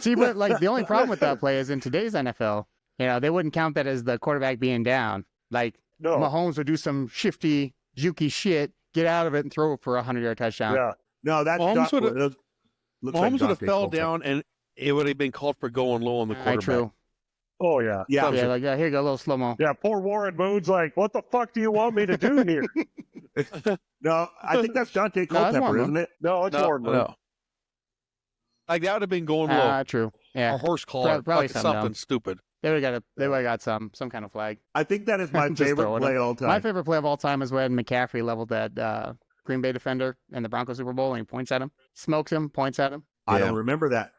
See, but like the only problem with that play is in today's NFL, they wouldn't count that as the quarterback being down. Like No. Mahomes would do some shifty, jukey shit, get out of it, and throw it for a 100-yard touchdown. Yeah. no, that's Mahomes not would've- looks like Mahomes would have Dante fell Culpepper. down, and it would have been called for going low on the quarterback. True. Oh, yeah. Yeah, Yeah, like here you go, a little slow mo. Yeah, poor Warren Moon's like, what the fuck do you want me to do here? no, I think that's Dante No, that's Culpepper, Warren isn't it? No, it's Warren Moon. No. Like that would have been going low. True. A Yeah, horse collar, probably fucking something something dumb. stupid. they would have got some kind of flag. I think that is my Just favorite throwing play it. all time. My favorite play of all time is when McCaffrey leveled that Green Bay defender in the Broncos Super Bowl, and he points at him, smokes him, points at him. I Yeah. don't remember that.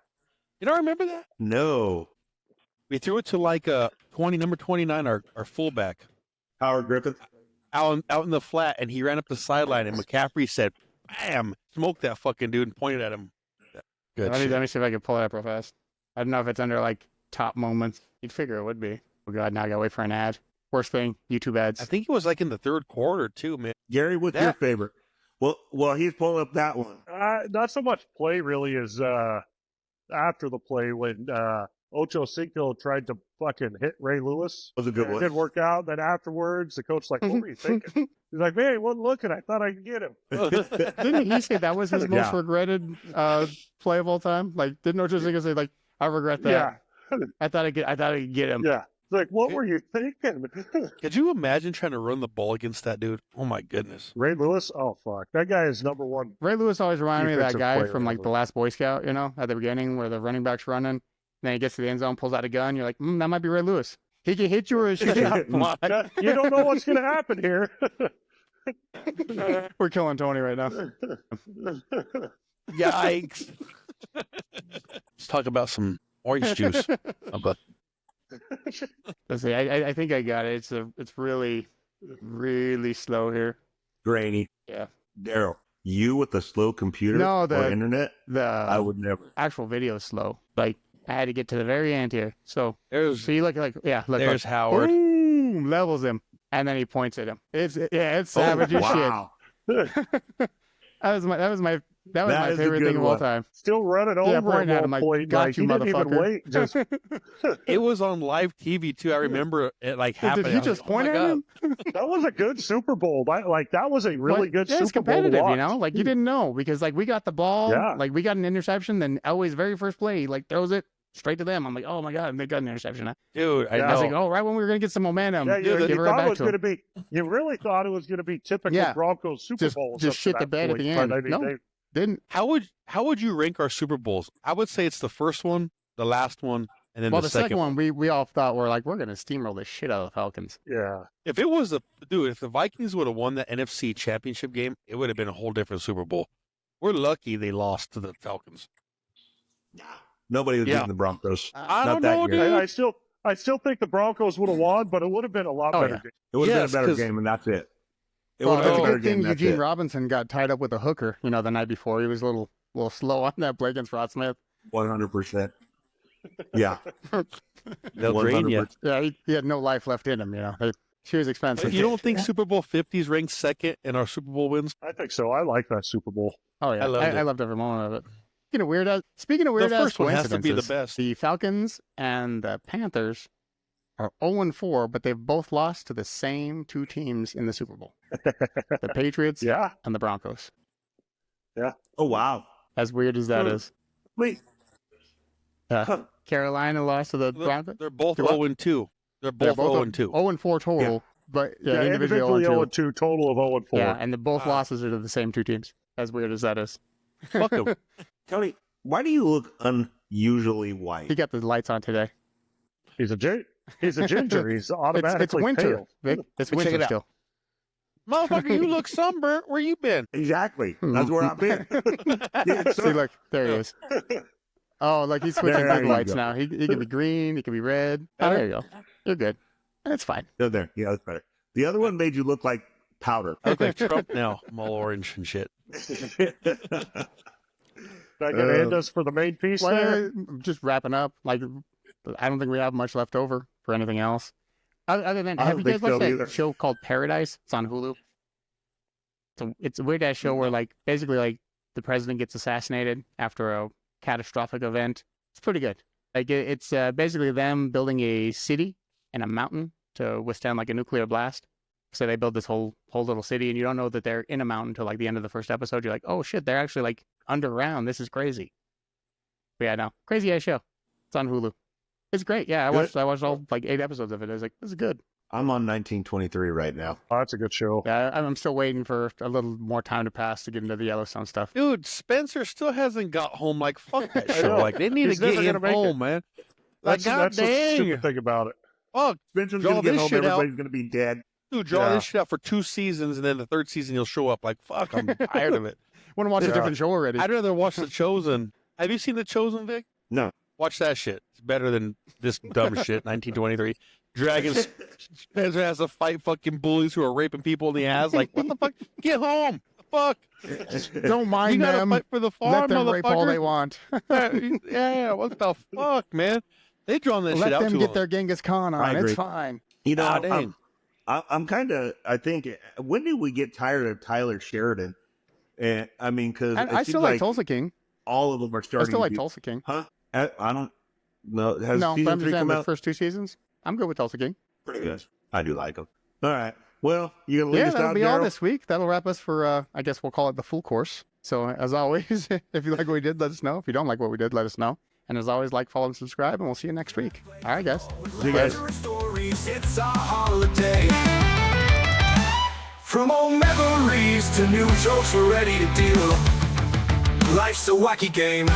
You don't remember that? No. We threw it to like number 29, our fullback, Howard Griffith. out in the flat, and he ran up the sideline, and McCaffrey said, "Bam!" Smoked that fucking dude and pointed at him. Good Let shit. me see if I can pull it up real fast. I don't know if it's under like top moments. You'd figure it would be. Oh god, now I gotta wait for an ad. Worst thing, YouTube ads. I think it was like in the third quarter too, man. Gary, what's your That- favorite? Well, he's pulling up that one. Not so much play, really, as after the play when Ocho Cinco tried to fucking hit Ray Lewis. That was a good It one. didn't work out. Then afterwards, the coach's like, what were you thinking? He's like, man, he wasn't looking. I thought I could get him. Didn't he say that was his most Yeah. regretted play of all time? Like, didn't Ocho Cinco say like, I regret that? Yeah. I thought I could get him. Yeah. It's like, what were you thinking? Could you imagine trying to run the ball against that dude? Oh my goodness. Ray Lewis? Oh, fuck. That guy is number one. Ray Lewis always reminded me of that Defensive guy player from like ever. the Last Boy Scout, at the beginning where the running back's running, then he gets to the end zone, pulls out a gun. You're like, that might be Ray Lewis. He can hit you or shoot you. You don't know what's going to happen here. We're killing Tony right now. Yikes. Let's talk about some orange juice. Let's see. I think I got it. It's really, really slow here. Grainy. Yeah. Daryl, you with the slow computer No, or internet? The I would never. actual video is slow. Like I had to get to the very end here. So There's you look like there's like, Howard. boom, levels him, and then he points at him. It's savage as wow. shit. That was my That my is a favorite good thing of all one. time. Still running Yeah, over pointing at at him one like, point. "Got Like, you, he didn't even motherfucker." wait. Just It was on live TV too. I remember it like happening. Did I he was just like, oh my point at God. him? that was a good Super Bowl. That was a really good It's Super Bowl. to competitive, watch. Like you didn't know because like we got the ball, Yeah. like we got an interception. Then Elway's very first play, he, like throws it straight to them. I'm like, oh my god, and they got an interception. Dude, I Yeah. I was like, know. oh, right when we were gonna get some momentum, Yeah, give you it right thought it back was to going him. to be. You really thought it was going to be typical Yeah. Broncos Super Just- Bowl. just shit the bed at the end. No. Didn't. How would you rank our Super Bowls? I would say it's the first one, the last one, and then Well, the the second one, we all thought we're gonna steamroll the shit out of the Falcons. Yeah. If it was if the Vikings would have won the NFC Championship game, it would have been a whole different Super Bowl. We're lucky they lost to the Falcons. Nobody was Yeah. beating the Broncos. I Not don't that know, year. dude. I still think the Broncos would have won, but it would have been a lot Oh, better. yeah. game. It would have Yes, been a better 'cause- game, and that's it. It Well, would have it's been a a better good game. thing That's Eugene it. Robinson got tied up with a hooker, the night before. He was a little slow on that play against Rod Smith. 100%. Yeah. They'll drain you. 100%. Yeah, he had no life left in him. She was expensive. You don't think Super Bowl 50 is ranked second in our Super Bowl wins? I think so. I like that Super Bowl. Oh yeah, I loved it. I loved every moment of it. Speaking of weird ass The first one has to be the coincidences, best. the Falcons and the Panthers are 0-4, but they've both lost to the same two teams in the Super Bowl. The Patriots Yeah. and the Broncos. Oh, wow. As weird as that is. Wait. Huh. Carolina lost to the Broncos. They're both They're what? 0-2. They're both 0-2. 0-4 total, Yeah. but Yeah, individually 0-2. 0-2, total of 0-4. Yeah, and the both losses are to the same two teams. As weird as that is. Fuck 'em. Tony, why do you look unusually white? He got the lights on today. He's a ginger. He's automatically It's winter, pale. Vic. It's Check winter it out. still. Motherfucker, you look sunburnt. Where you been? Exactly. That's where I've been. Yeah, See, look, there he is. Oh, look, he's switching There big you lights go. now. He can be green, he can be red. Oh, there you go. You're good. That's fine. Oh, there. Yeah, that's better. The other one made you look like powder. I look like Trump now. I'm all orange and shit. That going to end us for the main piece there? Just wrapping up. Like, I don't think we have much left over for anything else. Other than, I have don't you guys think so watched that either. show called Paradise? It's on Hulu. It's a weird ass show where, like, basically, like, the president gets assassinated after a catastrophic event. It's pretty good. Like, it's basically them building a city and a mountain to withstand, like, a nuclear blast. So they build this whole little city, and you don't know that they're in a mountain until, like, the end of the first episode. You're like, oh, shit, they're actually, like, underground. This is crazy. But yeah, no. Crazy ass show. It's on Hulu. It's great. Yeah, I watched all, like, 8 episodes of it. I was like, this is good. I'm on 1923 right now. Oh, that's a good show. Yeah, I'm still waiting for a little more time to pass to get into the Yellowstone stuff. Dude, Spencer still hasn't got home. Like, fuck that I show. know. Like, they need He's to get never him gonna make it. home, man. Like, That's the goddamn. stupid thing about it. Fuck. Spencer's Draw going to get this home. shit out. Everybody's going to be dead. Dude, draw Yeah. this shit out for 2 seasons, and then the 3rd season he'll show up. Like, fuck, I'm tired of it. Want to watch a Yeah. different show already? I'd rather watch The Chosen. Have you seen The Chosen, Vic? No. Watch that shit. It's better than this dumb shit, 1923. Dragons. Spencer has to fight fucking bullies who are raping people in the ass. Like, what the fuck? Get home. The fuck? Don't You mind gotta them. fight for the farm, Let them motherfucker. rape all they want. Yeah, what the fuck, man? They drawn this shit Let out them too get long. their Genghis Khan I on. agree. It's fine. You know, Ah, dang. I'm kind of, I think, when did we get tired of Tyler Sheridan? I mean, because I still like Tulsa King. all of them are I starting still to like be, Tulsa King. Huh? I don't know. Has No, but season I'm 3 just saying come the out? first 2 seasons. I'm good with Tulsa King. Pretty good. I do like them. All right. Well, you going to lead Yeah, us that'll out, be all Daryl? this week. That'll wrap us for, I guess we'll call it the full course. So, as always, if you like what we did, let us know. If you don't like what we did, let us know. And as always, like, follow, and subscribe, and we'll see you next week. All right, guys. See you guys. Stories, it's our holiday. From old memories to new jokes, we're ready to deal. Life's a wacky game.